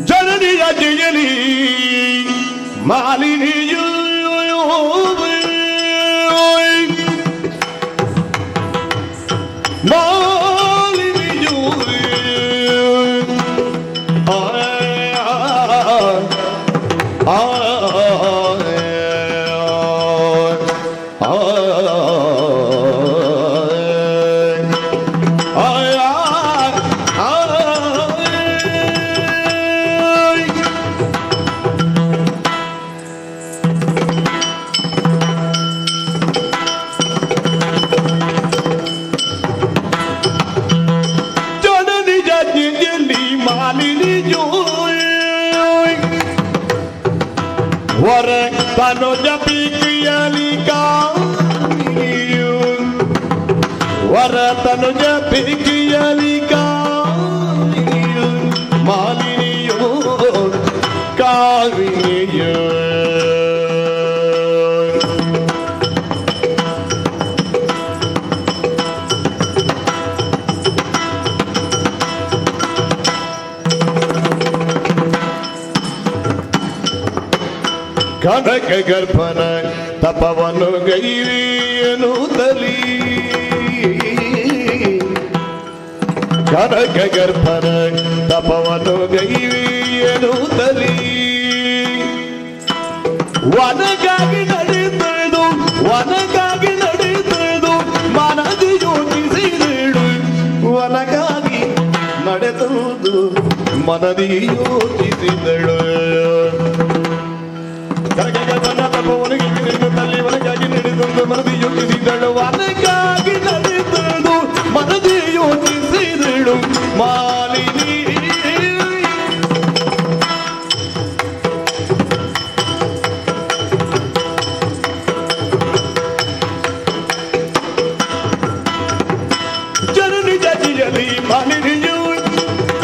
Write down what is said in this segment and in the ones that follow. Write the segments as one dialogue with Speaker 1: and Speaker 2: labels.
Speaker 1: ಜನನಿಯ ಜಯಲಿ ಮಾಲಿನಿಯು ಮಾಲಿನಿಯು What a panoja pikialika, what a panoja pikialika, Maliniyo, Kaviniyo. ಕನಕ ಗರ್ಭನ ತಪವನ್ನು ಗೈರಿಯನು ತಲಿ ಕನಕ ಗರ್ಭನ ತಪವನ್ನು ಗೈರಿಯನು ತಲಿ ವನಗಾಗಿ ನಡೆದು ಮನದಿ ಯೋಚಿಸಿದಳು ವನಗಾಗಿ ನಡೆದುದು ಮನದಿ ಯೋಚಿಸಿದಳು ತಲ್ಲಿವನಗಾಗಿ ನಡೆದು ಮನದಿ ಯೋಚಿಸಿದಳು ವನಗಾಗಿ ನಡೆದು ಮನದಿ ಯೋಚಿಸಿದಳು ಮಾಲಿನಿ ಜನನಿ ಜಜಿಯಲಿ ಮಾಲಿನಿಯು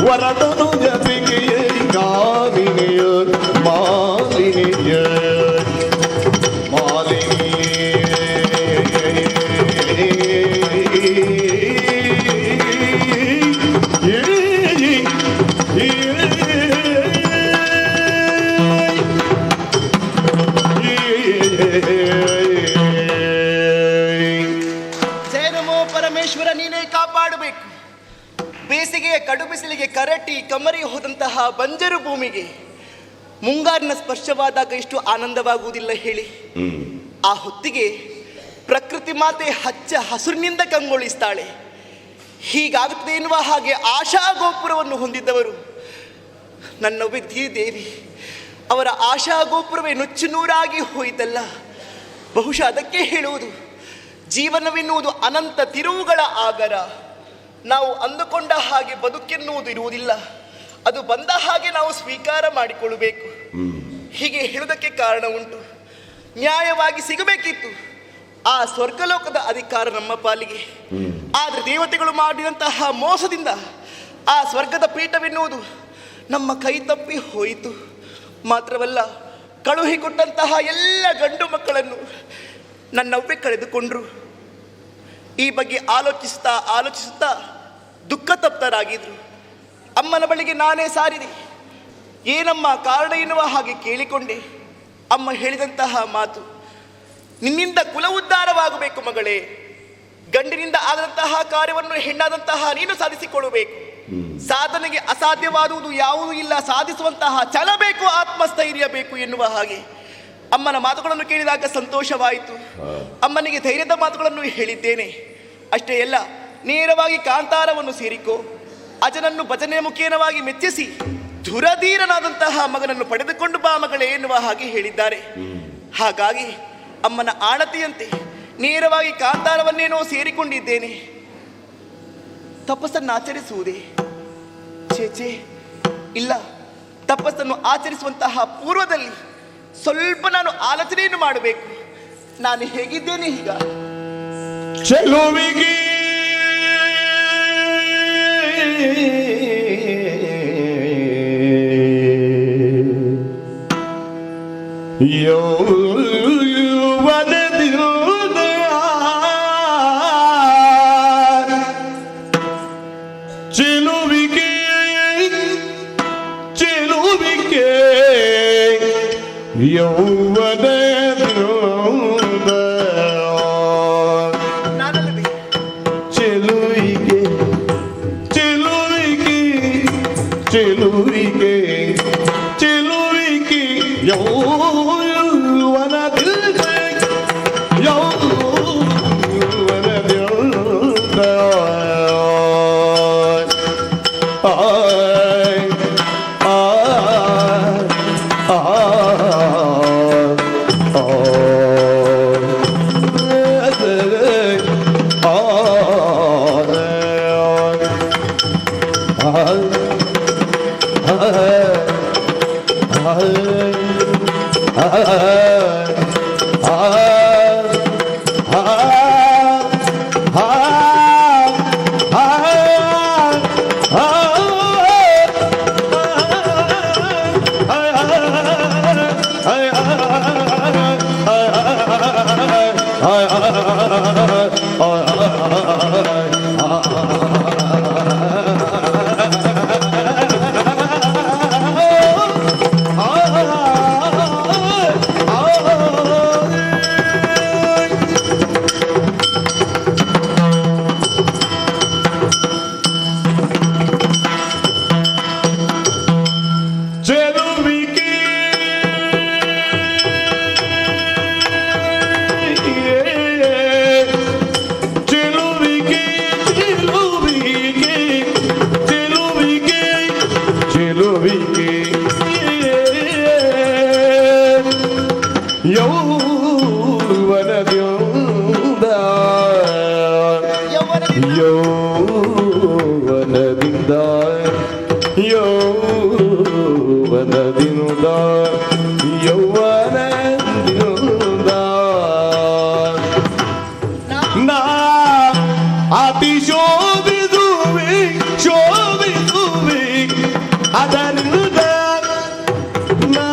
Speaker 1: ವರದನು ಜಪಿಗೆಯೇ ಕಾವಿನಿಯು ಮಾಲಿನಿಯು
Speaker 2: ಪರಮೇಶ್ವರ ನೀನೇ ಕಾಪಾಡಬೇಕು. ಬೇಸಿಗೆಯ ಕಡು ಬಿಸಿಲಿಗೆ ಕರಟಿ ಕಮರಿ ಹೋದಂತಹ ಬಂಜರು ಭೂಮಿಗೆ ಮುಂಗಾರಿನ ಸ್ಪರ್ಶವಾದಾಗ ಎಷ್ಟು ಆನಂದವಾಗುವುದಿಲ್ಲ ಹೇಳಿ. ಆ ಹೊತ್ತಿಗೆ ಪ್ರಕೃತಿ ಮಾತೆ ಹಚ್ಚ ಹಸುರಿನಿಂದ ಕಂಗೊಳಿಸ್ತಾಳೆ. ಹೀಗಾಗುತ್ತದೆ ಎನ್ನುವ ಹಾಗೆ ಆಶಾ ಗೋಪುರವನ್ನು ಹೊಂದಿದ್ದವರು ನನ್ನ ವಿದ್ಯಾದೇವಿ. ಅವರ ಆಶಾ ಗೋಪುರವೇ ನುಚ್ಚು ನೂರಾಗಿ ಹೋಯಿತಲ್ಲ. ಬಹುಶಃ ಅದಕ್ಕೆ ಹೇಳುವುದು ಜೀವನವೆನ್ನುವುದು ಅನಂತ ತಿರುವುಗಳ ಆಗರ. ನಾವು ಅಂದುಕೊಂಡ ಹಾಗೆ ಬದುಕೆನ್ನುವುದು ಇರುವುದಿಲ್ಲ. ಅದು ಬಂದ ಹಾಗೆ ನಾವು ಸ್ವೀಕಾರ ಮಾಡಿಕೊಳ್ಳಬೇಕು. ಹೀಗೆ ಹೇಳುವುದಕ್ಕೆ ಕಾರಣ ಉಂಟು. ನ್ಯಾಯವಾಗಿ ಸಿಗಬೇಕಿತ್ತು ಆ ಸ್ವರ್ಗಲೋಕದ ಅಧಿಕಾರ ನಮ್ಮ ಪಾಲಿಗೆ. ಆದರೆ ದೇವತೆಗಳು ಮಾಡಿದಂತಹ ಮೋಸದಿಂದ ಆ ಸ್ವರ್ಗದ ಪೀಠವೆನ್ನುವುದು ನಮ್ಮ ಕೈ ತಪ್ಪಿ ಹೋಯಿತು. ಮಾತ್ರವಲ್ಲ, ಕಳುಹಿಕೊಟ್ಟಂತಹ ಎಲ್ಲ ಗಂಡು ಮಕ್ಕಳನ್ನು ನನ್ನವ್ವೆ ಕಳೆದುಕೊಂಡ್ರು. ಈ ಬಗ್ಗೆ ಆಲೋಚಿಸುತ್ತಾ ದುಃಖ ತಪ್ತರಾಗಿದ್ರು. ಅಮ್ಮನ ಬಳಿಗೆ ನಾನೇ ಸಾರಿದೆ. ಏನಮ್ಮ ಕಾರಣ ಎನ್ನುವ ಹಾಗೆ ಕೇಳಿಕೊಂಡೆ. ಅಮ್ಮ ಹೇಳಿದಂತಹ ಮಾತು, ನಿನ್ನಿಂದ ಕುಲ ಉದ್ಧಾರವಾಗಬೇಕು ಮಗಳೇ. ಗಂಡಿನಿಂದ ಆದಂತಹ ಕಾರ್ಯವನ್ನು ಹೆಣ್ಣಾದಂತಹ ನೀನು ಸಾಧಿಸಿಕೊಳ್ಳಬೇಕು. ಸಾಧನೆಗೆ ಅಸಾಧ್ಯವಾದುವುದು ಯಾವುದೂ ಇಲ್ಲ. ಸಾಧಿಸುವಂತಹ ಛಲ ಬೇಕು, ಆತ್ಮಸ್ಥೈರ್ಯ ಬೇಕು ಎನ್ನುವ ಹಾಗೆ ಅಮ್ಮನ ಮಾತುಗಳನ್ನು ಕೇಳಿದಾಗ ಸಂತೋಷವಾಯಿತು. ಅಮ್ಮನಿಗೆ ಧೈರ್ಯದ ಮಾತುಗಳನ್ನು ಹೇಳಿದ್ದೇನೆ. ಅಷ್ಟೇ ಅಲ್ಲ, ನೇರವಾಗಿ ಕಾಂತಾರವನ್ನು ಸೇರಿಕೋ, ಅಜನನ್ನು ಭಜನೆ ಮುಖೇನವಾಗಿ ಮೆಚ್ಚಿಸಿ ಧುರಧೀರನಾದಂತಹ ಮಗನನ್ನು ಪಡೆದುಕೊಂಡು ಬಾ ಮಗಳೇ ಎನ್ನುವ ಹಾಗೆ ಹೇಳಿದ್ದಾರೆ. ಹಾಗಾಗಿ ಅಮ್ಮನ ಆಣತಿಯಂತೆ ನೇರವಾಗಿ ಕಾಂತಾರವನ್ನೇನೋ ಸೇರಿಕೊಂಡಿದ್ದೇನೆ. ತಪಸ್ಸನ್ನು ಆಚರಿಸುವುದೇ? ಛೇ, ಇಲ್ಲ. ತಪಸ್ಸನ್ನು ಆಚರಿಸುವಂತಹ ಪೂರ್ವದಲ್ಲಿ ಸ್ವಲ್ಪ ನಾನು ಆಲೋಚನೆಯನ್ನು ಮಾಡಬೇಕು. ನಾನು ಹೇಗಿದ್ದೇನೆ ಈಗ?
Speaker 1: ಚೆಲುವಿಗೆ ಚೆಲುವಿಕೆ ಯೌವನದಿಂದ
Speaker 2: ನಾನಲ್ಲವೇ?
Speaker 1: ಚೆಲುವಿಕೆ ಚೆಲುವಿಕೆ ಚೆಲುವಿಕೆ ಚೆಲುವಿಕೆ ಯೌವನದಿಂದ ಯೌವನದಿಂದ ಯೌವನದಿಂದ ಯೌವನದಿಂದ ಯೌವನದಿಂದ ನಾ ಅತಿ ಶೋಭಿಸುವೆ ಶೋಭಿಸುವೆ ಅದರಿಂದ ನಾ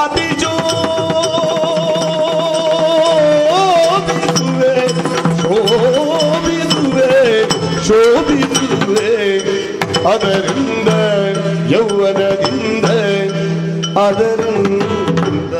Speaker 1: ಅತಿ ಶೋಭಿಸುವೆ ಶೋಭಿಸುವೆ ಶೋಭಿಸುವೆ ಅದರಿಂದ ಯೌವನದಿಂದ ಅದರಿಂದ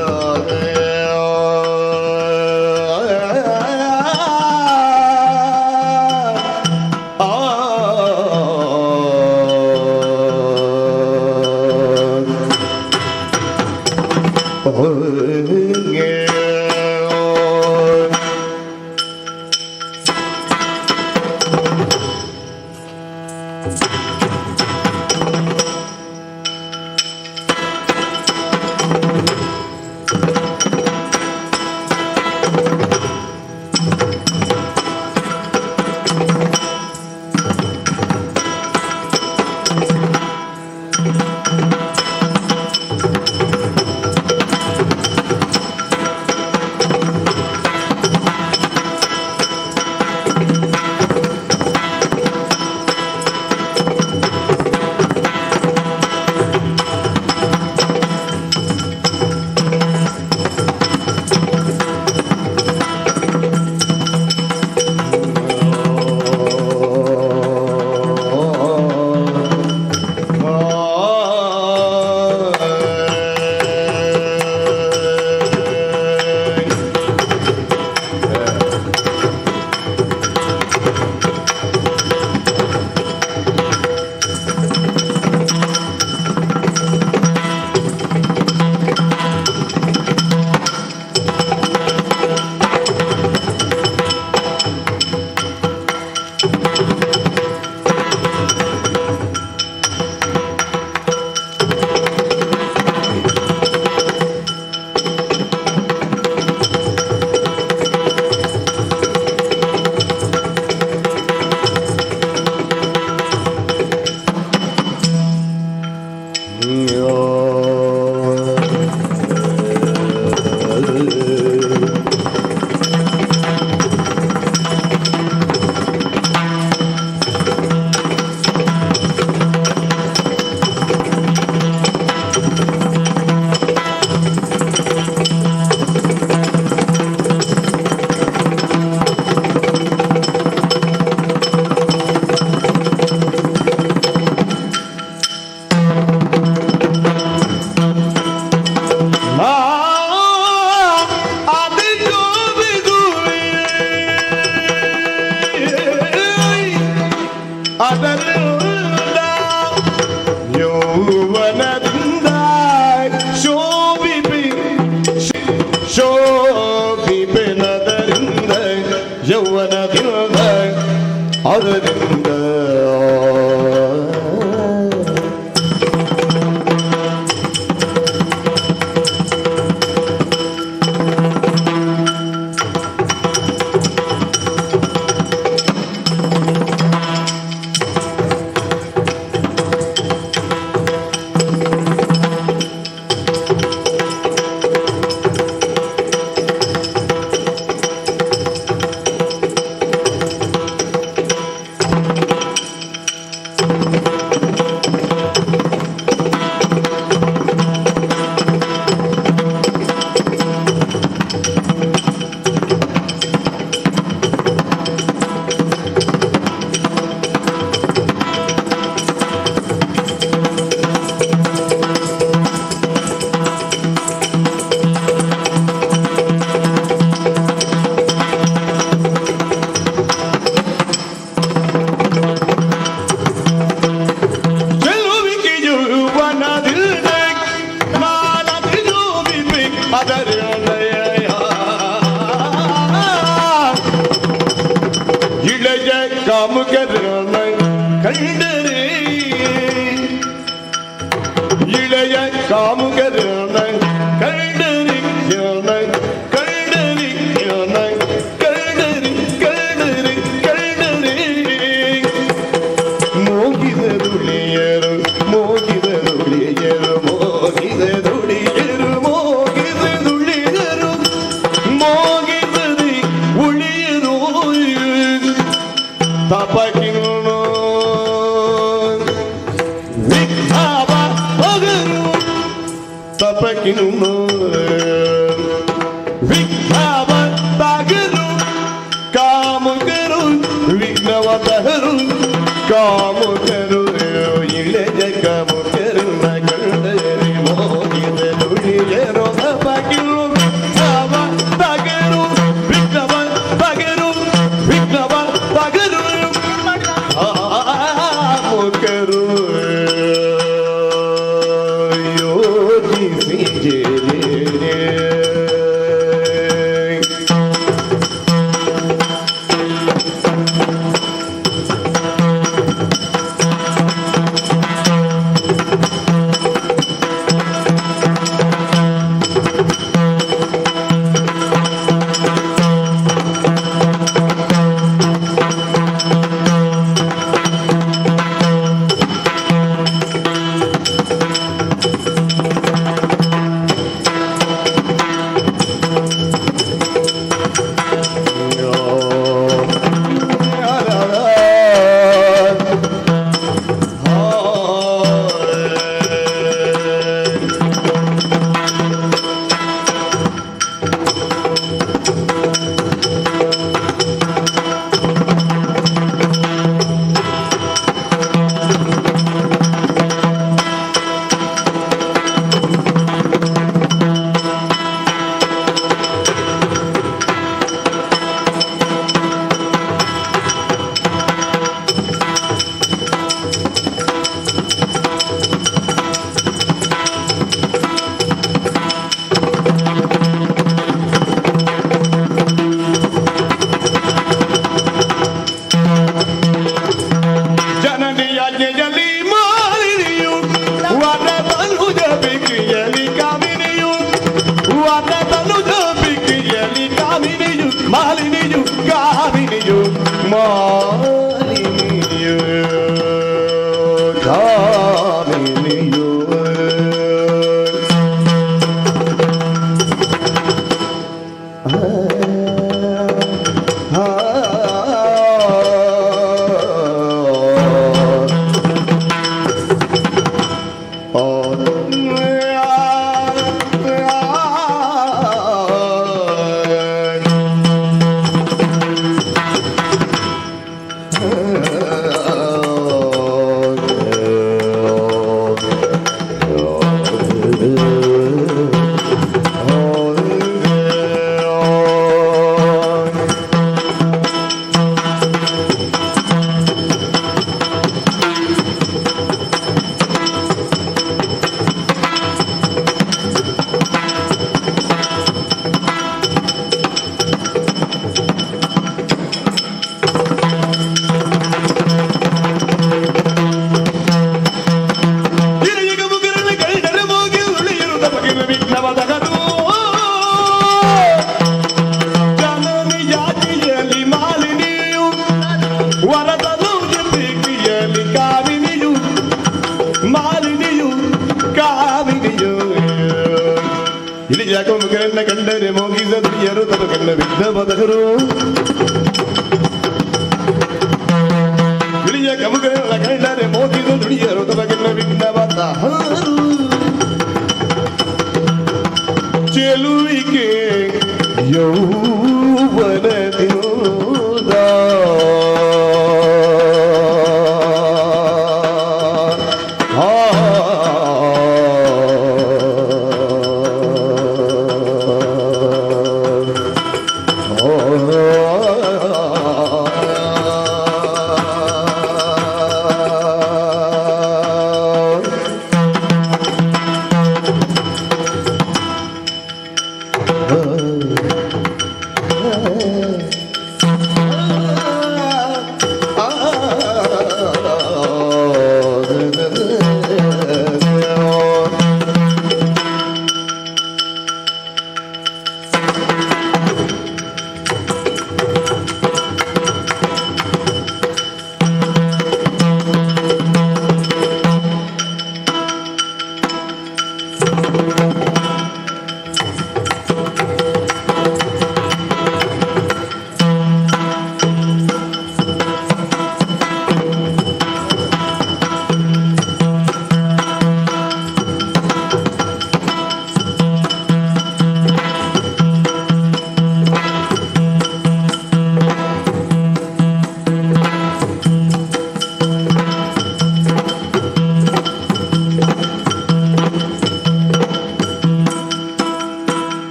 Speaker 1: ಅದರಿಂದ ಇಳೆಯ ಕಾಮುಕರನ ಕಂಡರೆ ಇಳೆಯ ಕಾಮುಕರನ ಕಂಡರೆ ಕಂಡರೆ ಕಂಡರೆ ಕಂಡರೆ ಕಂಡರೆ ಮೋಗಿದ ದುಳಿಯರು ಮೋಗಿದ ದುಳಿಯರು ಮೋಗಿದ ದುಳಿಯರು ಮೋಗಿದ ದುಳಿಯರು ಮೋಗಿದರೆ ಉಳಿಯರು ತಪಕಿನು ವಿಘ್ನವ ಬಗರು ತಪಕಿನು ವಿಘ್ನವ ಬಗರು ಕಾಮುಕರು ವಿಘ್ನವ ಬಗರು ಕಾಮುಕರು ಇಳೆಯ ಕಾಮುಕರು ಕಂಡರೆ ಮೋಗಿದ ದುಳಿಯರು ತಪಕಿನು ವಿಘ್ನವ ಬಗರು ವಿಘ್ನವ ಬಗರು ವಿಘ್ನವ ಬಗರು ಕರು ಯೋಗಿಸಿ ಮಾಲಿನಿಯು ಕಾಮಿನಿಯು ಮಾಲಿನಿಯು ಕಾಮಿನಿಯು ಇಲ್ಲಿ ಯಾಕೋ ಮುಖರನ್ನ ಕಂಡರೆ ಮೋಗಿದ ದುಡಿಯರು ತಮ್ಮ ಕಣ್ಣ ಬಿದ್ದ ಬದಕರು ಇಳಿಯ ಕಮುಕರನ್ನ ಕಂಡರೆ ಮೋಗಿದ ದುಡಿಯರು ತಮ್ಮ ಕಣ್ಣ ಬಿದ್ದ ಬದಕರು ಚೆಲುವಿಗೆ ಯೌವನದಿಂದ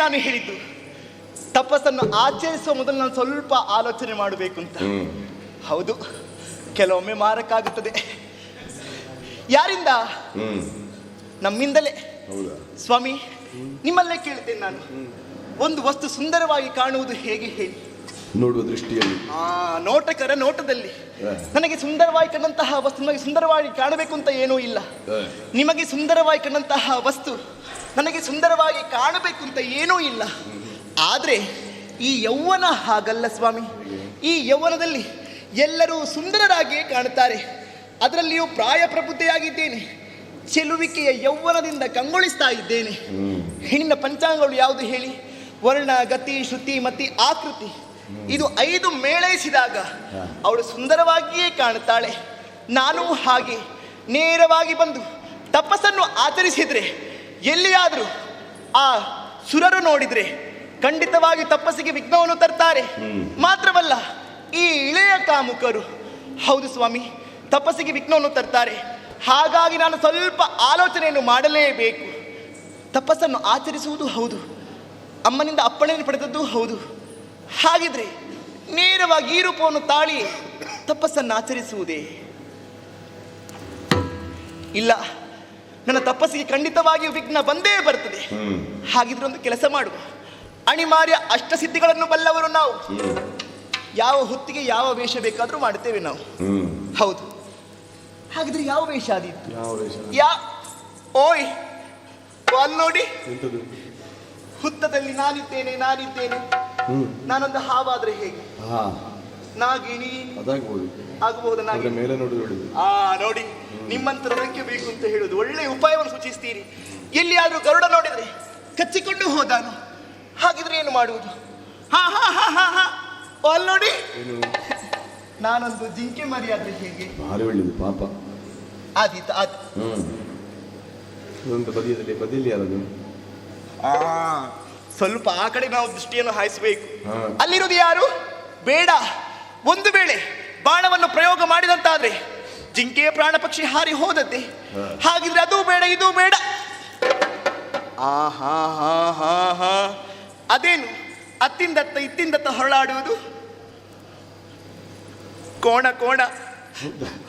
Speaker 2: ನಾನು ಹೇಳಿದ್ದು ತಪಸ್ಸನ್ನು ಆಚರಿಸುವ ಮೊದಲು ನಾನು ಸ್ವಲ್ಪ ಆಲೋಚನೆ ಮಾಡಬೇಕು ಅಂತ. ಹೌದು, ಕೆಲವೊಮ್ಮೆ ಮಾರಕ್ಕಾಗುತ್ತದೆ. ಯಾರಿಂದ? ನಮ್ಮಿಂದಲೇ. ಸ್ವಾಮಿ, ನಿಮ್ಮಲ್ಲೇ ಕೇಳ್ತೇನೆ ನಾನು, ಒಂದು ವಸ್ತು ಸುಂದರವಾಗಿ ಕಾಣುವುದು ಹೇಗೆ ಹೇಳಿ?
Speaker 1: ನೋಡುವ ದೃಷ್ಟಿಯಲ್ಲಿ,
Speaker 2: ನೋಟಕರ ನೋಟದಲ್ಲಿ. ನನಗೆ ಸುಂದರವಾಗಿ ಕಂಡಂತಹ ವಸ್ತು ನನಗೆ ಸುಂದರವಾಗಿ ಕಾಣಬೇಕು ಅಂತ ಏನೂ ಇಲ್ಲ. ನಿಮಗೆ ಸುಂದರವಾಗಿ ಕಂಡಂತಹ ವಸ್ತು ನನಗೆ ಸುಂದರವಾಗಿ ಕಾಣಬೇಕು ಅಂತ ಏನೂ ಇಲ್ಲ. ಆದರೆ ಈ ಯೌವನ ಹಾಗಲ್ಲ ಸ್ವಾಮಿ. ಈ ಯೌವನದಲ್ಲಿ ಎಲ್ಲರೂ ಸುಂದರರಾಗಿಯೇ ಕಾಣುತ್ತಾರೆ. ಅದರಲ್ಲಿಯೂ ಪ್ರಾಯ ಪ್ರಬುದ್ಧೆಯಾಗಿದ್ದೇನೆ. ಚೆಲುವಿಕೆಯ ಯೌವನದಿಂದ ಕಂಗೊಳಿಸ್ತಾ ಇದ್ದೇನೆ. ಹೆಣ್ಣಿನ ಪಂಚಾಂಗಗಳು ಯಾವುದು ಹೇಳಿ? ವರ್ಣ, ಗತಿ, ಶ್ರುತಿ, ಮತಿ, ಆಕೃತಿ, ಇದು 5 ಮೇಳೈಸಿದಾಗ ಅವಳು ಸುಂದರವಾಗಿಯೇ ಕಾಣುತ್ತಾಳೆ. ನಾನು ಹಾಗೆ ನೇರವಾಗಿ ಬಂದು ತಪಸ್ಸನ್ನು ಆಚರಿಸಿದರೆ ಎಲ್ಲಿಯಾದರೂ ಆ ಸುರರು ನೋಡಿದರೆ ಖಂಡಿತವಾಗಿ ತಪಸ್ಸಿಗೆ ವಿಘ್ನವನ್ನು ತರ್ತಾರೆ. ಮಾತ್ರವಲ್ಲ, ಈ ಇಳೆಯ ಕಾಮುಕರು, ಹೌದು ಸ್ವಾಮಿ, ತಪಸ್ಸಿಗೆ ವಿಘ್ನವನ್ನು ತರ್ತಾರೆ. ಹಾಗಾಗಿ ನಾನು ಸ್ವಲ್ಪ ಆಲೋಚನೆಯನ್ನು ಮಾಡಲೇಬೇಕು. ತಪಸ್ಸನ್ನು ಆಚರಿಸುವುದು ಹೌದು, ಅಮ್ಮನಿಂದ ಅಪ್ಪಣೆಯನ್ನು ಪಡೆದದ್ದು ಹೌದು. ಹಾಗಿದ್ರೆ ನೇರವಾಗಿ ಈ ರೂಪವನ್ನು ತಾಳಿ ತಪಸ್ಸನ್ನು ಆಚರಿಸುವುದೇ? ಇಲ್ಲ, ನನ್ನ ತಪಸ್ಸಿಗೆ ಖಂಡಿತವಾಗಿಯೂ ವಿಘ್ನ ಬಂದೇ ಬರ್ತದೆ. ಹಾಗಿದ್ರೆ ಒಂದು ಕೆಲಸ ಮಾಡುವ, ಅಣಿಮಾರ್ಯ ಅಷ್ಟಸಿದ್ಧಿಗಳನ್ನು ಬಲ್ಲವರು ನಾವು. ಯಾವ ಹೊತ್ತಿಗೆ ಯಾವ ವೇಷ ಬೇಕಾದರೂ ಮಾಡುತ್ತೇವೆ ನಾವು. ಹೌದು, ಹಾಗಿದ್ರೆ ಯಾವ ವೇಷ ಆದೀತು? ಓಯ್, ಅಲ್ಲಿ ನೋಡಿ, ಹುತ್ತದಲ್ಲಿ ನಾನಿದ್ದೇನೆ. ನಾನೊಂದು ಹಾವಾದ್ರೆ ಹೇಗೆ? ನಾಗಿಣಿ ಆಗಬಹುದು.
Speaker 1: ಮೇಲೆ
Speaker 2: ನೋಡಿ, ನಿಮ್ಮಂತರಕ್ಕೆ ಬೇಕು ಅಂತ ಹೇಳುದು ಒಳ್ಳೆ ಉಪಾಯವನ್ನು ಸೂಚಿಸ್ತೀರಿ. ಎಲ್ಲಿಯಾದ್ರೂ ಗರುಡ ನೋಡಿದ್ರೆ ಕಚ್ಚಿಕೊಂಡು ಹೋದಾನು. ಹಾಗಿದ್ರೆ ಏನು ಮಾಡುವುದು? ಅಲ್ಲಿ ನೋಡಿ, ನಾನೊಂದು ಜಿಂಕೆ ಮರಿಯಾದ್ರೆ ಹೇಗೆ?
Speaker 1: ಭಾರಿ ಒಳ್ಳೆಯದು ಪಾಪ.
Speaker 2: ಆದೀತ
Speaker 1: ಬದಿಯಲ್ಲಿ ಯಾರದು?
Speaker 2: ಸ್ವಲ್ಪ ಆ ಕಡೆ ನಾವು ದೃಷ್ಟಿಯನ್ನು ಹಾಯಿಸಬೇಕು. ಅಲ್ಲಿರುವುದು ಯಾರು? ಬೇಡ. ಒಂದು ವೇಳೆ ಬಾಣವನ್ನು ಪ್ರಯೋಗ ಮಾಡಿದಂತಾದ್ರೆ ಜಿಂಕೆಯ ಪ್ರಾಣ ಪಕ್ಷಿ ಹಾರಿ ಹೋದದ್ದೆ. ಹಾಗಿದ್ರೆ ಅದು ಬೇಡ, ಇದು ಬೇಡ. ಅದೇನು ಅತ್ತಿಂದತ್ತ ಇತ್ತಿಂದತ್ತ ಹೊರಳಾಡುವುದು? ಕೋಣ.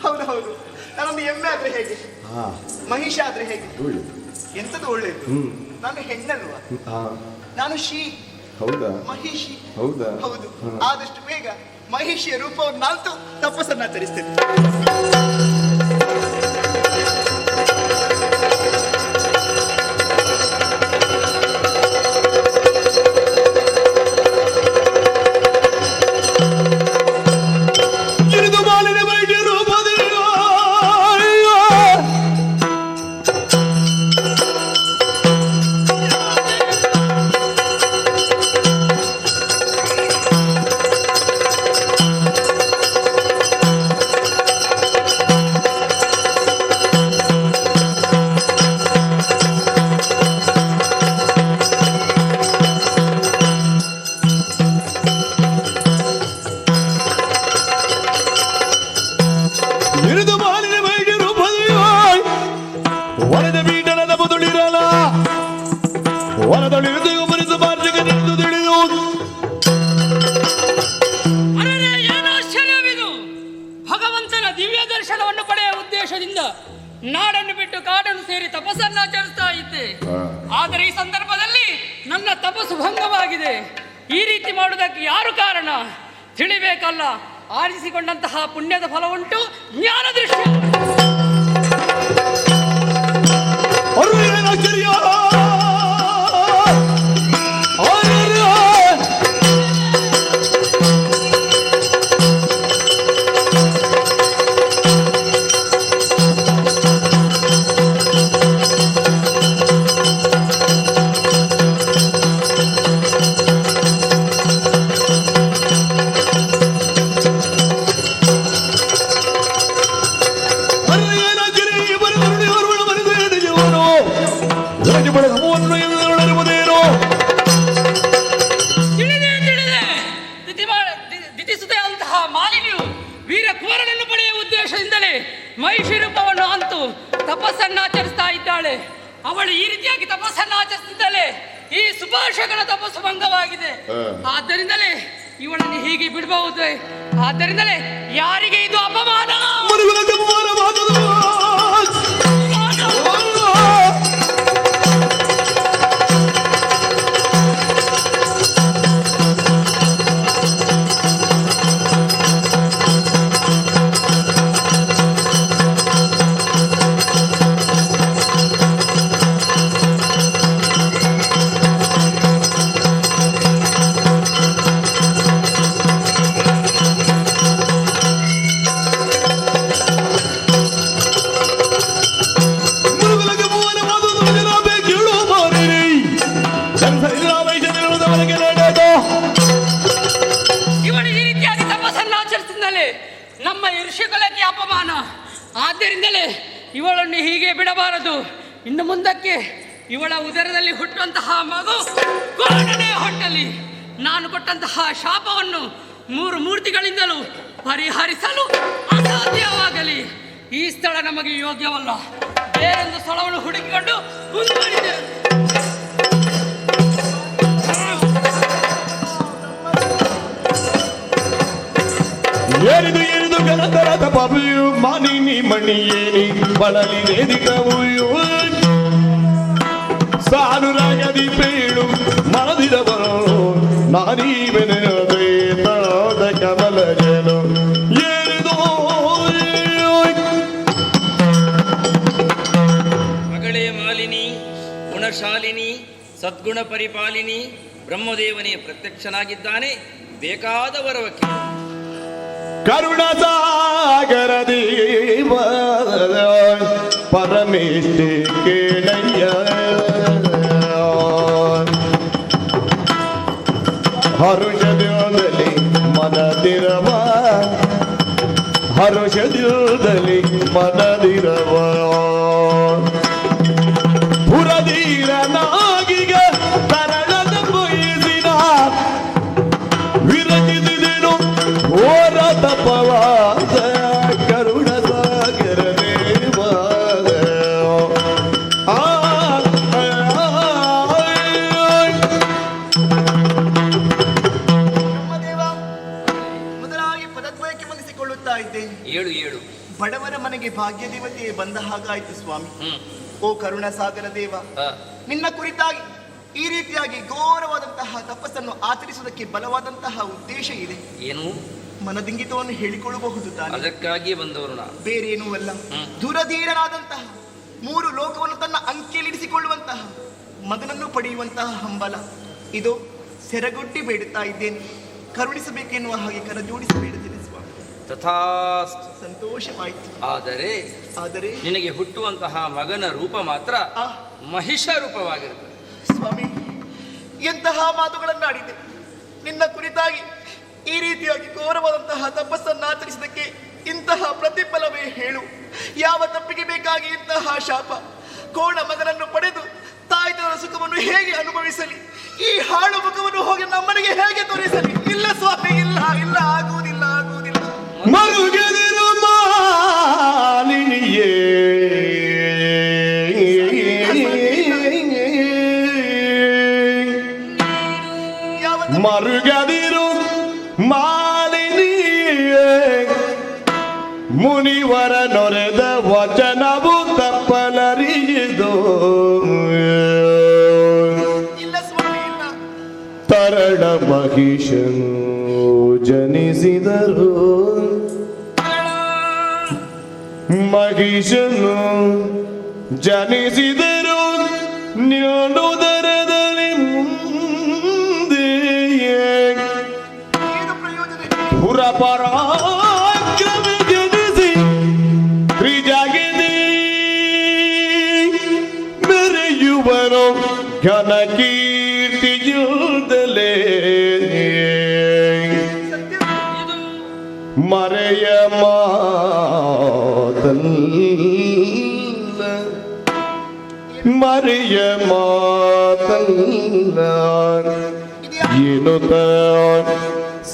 Speaker 2: ಹೌದು. ನಾನೊಂದು ಎಮ್ಮೆ ಆದ್ರೆ ಹೇಗೆ? ಮಹಿಷ ಆದ್ರೆ ಹೇಗೆ? ಎಂತದ್ದು ಒಳ್ಳೇದು? ನಾನು ಹೆಣ್ಣಲ್ವಾ? ನಾನು ಮಹಿಷಿ. ಹೌದು. ಆದಷ್ಟು ಬೇಗ ಮಹಿಷಿಯ ರೂಪವನ್ನು ನಾಲ್ತು ತಪಸ್ಸನ್ನು ಆಚರಿಸ್ತೇನೆ.
Speaker 3: ಭಗವಂತನ ದಿವ್ಯ ದರ್ಶನವನ್ನು ಪಡೆಯುವ ಉದ್ದೇಶದಿಂದ ನಾಡನ್ನು ಬಿಟ್ಟು ಕಾಡನ್ನು ಸೇರಿ ತಪಸ್ಸನ್ನಾಚರಿಸ್ತಾ ಇದ್ದೆ. ಆದರೆ ಈ ಸಂದರ್ಭದಲ್ಲಿ ನನ್ನ ತಪಸ್ಸು ಭಂಗವಾಗಿದೆ. ಈ ರೀತಿ ಮಾಡುವುದಕ್ಕೆ ಯಾರು ಕಾರಣ ತಿಳಿಬೇಕಲ್ಲ. ಆರಿಸಿಕೊಂಡಂತಹ ಪುಣ್ಯದ ಫಲ ಉಂಟು, ಜ್ಞಾನ ದೃಷ್ಟಿ. ಮಹಿಷಿ ರೂಪವನ್ನು ಅಂತೂ ತಪಸ್ಸನ್ನಾಚರಿಸ್ತಾ ಇದ್ದಾಳೆ. ಅವಳು ಈ ರೀತಿಯಾಗಿ ತಪಸ್ಸನ್ನಾಚರಿಸಿದ್ದಾಳೆ. ಈ ಸುಭಾಷಕನ ತಪಸ್ಸು ಭಂಗವಾಗಿದೆ. ಆದ್ದರಿಂದಲೇ ಇವಳನ್ನು ಹೀಗೆ ಬಿಡಬಹುದು. ಆದ್ದರಿಂದಲೇ ಯಾರಿಗೆ ಇದು ಅಪಮಾನ? ಆದ್ದರಿಂದಲೇ ಇವಳನ್ನು ಹೀಗೆ ಬಿಡಬಾರದು. ಇನ್ನು ಮುಂದಕ್ಕೆ ಇವಳ ಉದರದಲ್ಲಿ ಹುಟ್ಟುವಂತಹ ಮಗು ಕೋಣನೇ ಹೊಟ್ಟಲಿ. ನಾನು ಕೊಟ್ಟಂತಹ ಶಾಪವನ್ನು 3 ಮೂರ್ತಿಗಳಿಂದಲೂ ಪರಿಹರಿಸಲು ಅಸಾಧ್ಯವಾಗಲಿ. ಈ ಸ್ಥಳ ನಮಗೆ ಯೋಗ್ಯವಲ್ಲ. ಬೇರೊಂದು ಸ್ಥಳವನ್ನು ಹುಡುಕಿಕೊಂಡು ಮುಂದುವರಿದೆ.
Speaker 1: ಎರಿದು ಗಣತರದ ಪವಿಯು ಮಾನಿನಿ ಮಣಿಯೇನಿ ಬಳಲಿ ವೇದಿಕವು ಸಾನುರಾಗದಿ ಪೇಳು ಮನದಿದವರು ನಾನೀವೆನೆಯದೇ ತಾದ ಕಮಲ ಜನು ಎರಿದು
Speaker 4: ಮಗಳೇ ಮಾಲಿನಿ, ಗುಣಶಾಲಿನಿ, ಸದ್ಗುಣ ಪರಿಪಾಲಿನಿ, ಬ್ರಹ್ಮದೇವನೇ ಪ್ರತ್ಯಕ್ಷನಾಗಿದ್ದಾನೆ. ಬೇಕಾದ ವರವಕ್ಕೆ
Speaker 1: ಕರುಣ ಸಾಗರ ದೇವ ಪರಮೇಶ್ವರಿ ಕೇಳಯ್ಯ ಹರುಷದಲ್ಲಿ ಮನದಿರವ ಹರುಷದಲ್ಲಿ ಮನದಿರವ ಪುರದೀರನಾಗಿಗ ತರಳದ ಬಯಸಿನ ವಿರಚಿಸಿದೆನು ಓರ ತಪವಾದ ಕರುಣ ಸಾಗರ ದೇವ
Speaker 2: ಬ್ರಹ್ಮದೇವ, ಮೊದಲಾಗಿ ಪದದ್ವಯಕ್ಕೆ ಮನಸ್ಸಿಕೊಳ್ಳುತ್ತಾ ಇದ್ದೇನೆ.
Speaker 4: ಏಳು
Speaker 2: ಬಡವರ ಮನೆಗೆ ಭಾಗ್ಯ ದೇವತೆ ಬಂದ ಹಾಗಾಯಿತು ಸ್ವಾಮಿ. ಓ ಕರುಣ ಸಾಗರ ದೇವ, ನಿನ್ನ ಕುರಿತಾಗಿ ಈ ರೀತಿಯಾಗಿ ಘೋರವಾದಂತಹ ತಪಸ್ಸನ್ನು ಆಚರಿಸುವುದಕ್ಕೆ ಬಲವಾದಂತಹ ಉದ್ದೇಶ ಇದೆ.
Speaker 4: ಏನು?
Speaker 2: ಮನದಿಂಗಿತವನ್ನು ಹೇಳಿಕೊಳ್ಳಬಹುದು ತಾನೆ.
Speaker 4: ಅದಕ್ಕಾಗಿಯೇ ಬಂದವರು ನಾವು.
Speaker 2: ಬೇರೇನೂ ಅಲ್ಲ. ದುರಧೀರನಾದಂತಹ 3 ಲೋಕವನ್ನು ತನ್ನ ಅಂಕೆಯಲ್ಲಿರಿಸಿಕೊಳ್ಳುವಂತಹ ಮಗನನ್ನು ಪಡೆಯುವಂತಹ ಹಂಬಲ ಇದು. ಸೆರಗೊಡ್ಡಿ ಬೇಡುತ್ತಾ ಇದ್ದೇನೆ, ಕರುಣಿಸಬೇಕೆನ್ನುವ ಹಾಗೆ ಕರಜೋಡಿಸಿ ಬೇಡುತ್ತೇನೆ ಸ್ವಾಮಿ.
Speaker 4: ತಥಾಸ್ತು.
Speaker 2: ಸಂತೋಷವಾಯಿತು.
Speaker 4: ಆದರೆ ನಿನಗೆ ಹುಟ್ಟುವಂತಹ ಮಗನ ರೂಪ ಮಾತ್ರ
Speaker 2: ಆ
Speaker 4: ಮಹಿಷ ರೂಪವಾಗಿರುತ್ತದೆ.
Speaker 2: ಸ್ವಾಮಿ, ಎಂತಹ ಮಾತುಗಳನ್ನಾಡಿದೆ. ನಿನ್ನ ಕುರಿತಾಗಿ ಈ ರೀತಿಯಾಗಿ ಘೋರವಾದಂತಹ ತಪಸ್ಸನ್ನು ಆಚರಿಸಿದಕ್ಕೆ ಇಂತಹ ಪ್ರತಿಫಲವೇ ಹೇಳು. ಯಾವ ತಪ್ಪಿಗೆ ಬೇಕಾಗಿ ಇಂತಹ ಶಾಪ? ಕೋಣ ಮಗನನ್ನು ಪಡೆದು ತಾಯ್ತನದ ಸುಖವನ್ನು ಹೇಗೆ ಅನುಭವಿಸಲಿ? ಈ ಹಾಳು ಮುಖವನ್ನು ಹೋಗಿ ನಮ್ಮನೆಗೆ ಹೇಗೆ ತೋರಿಸಲಿ? ಇಲ್ಲ ಸ್ವಾಮಿ, ಇಲ್ಲ ಇಲ್ಲ, ಆಗುವುದಿಲ್ಲ.
Speaker 1: ಮರುಗೆದಿರು ಮಾಲಿನಿಯೇ ಮರುಗದಿರು ಮಾಲಿನಿಯೇ ಮುನಿವರ ನೊರೆದ ವಚನವು ತಪ್ಪಲರಿಯಿದು
Speaker 2: ಇಲ್ಲ ಸ್ವಾಮಿ, ಇಲ್ಲ.
Speaker 1: ತರಳ ಮಹಿಷನು ಜನಿಸಿದರು ಮಹಿಷನು ಜನಿಸಿದರು ನೀಡುವುದರದಲ್ಲಿ ಮುಂದೆ
Speaker 2: ಏನು ಪ್ರಯೋಜನ?
Speaker 1: ಪುರಪರಾಕ್ರಮ ಜನಿಸಿ ತ್ರಿಜಗದಿ ಮೆರೆಯುವರು ಘನ ಕೀರ್ತಿಯುದಲೇ ಮರೆಯ ಮಾತಲ್ಲ ಎನ್ನುತ್ತ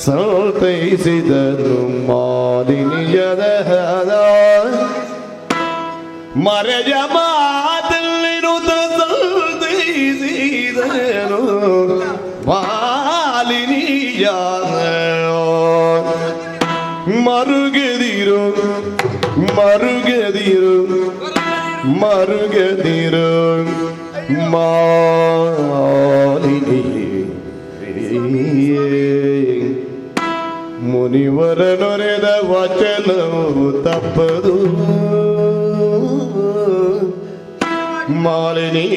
Speaker 1: ಸಂತೈಸಿದನು ಮಾಲಿನಿಯದ ಮರೆಯ ಮಾತಲ್ಲಿರುತ್ತ ಸಂತೈಸಿದನು ಮಾಲಿನಿಯ ಮರುಗದಿರು ಮಾಲಿನಿಯೇ ಮುನಿವರ ನೊರೆದ ವಚನವು ತಪ್ಪದು ಮಾಲಿನಿ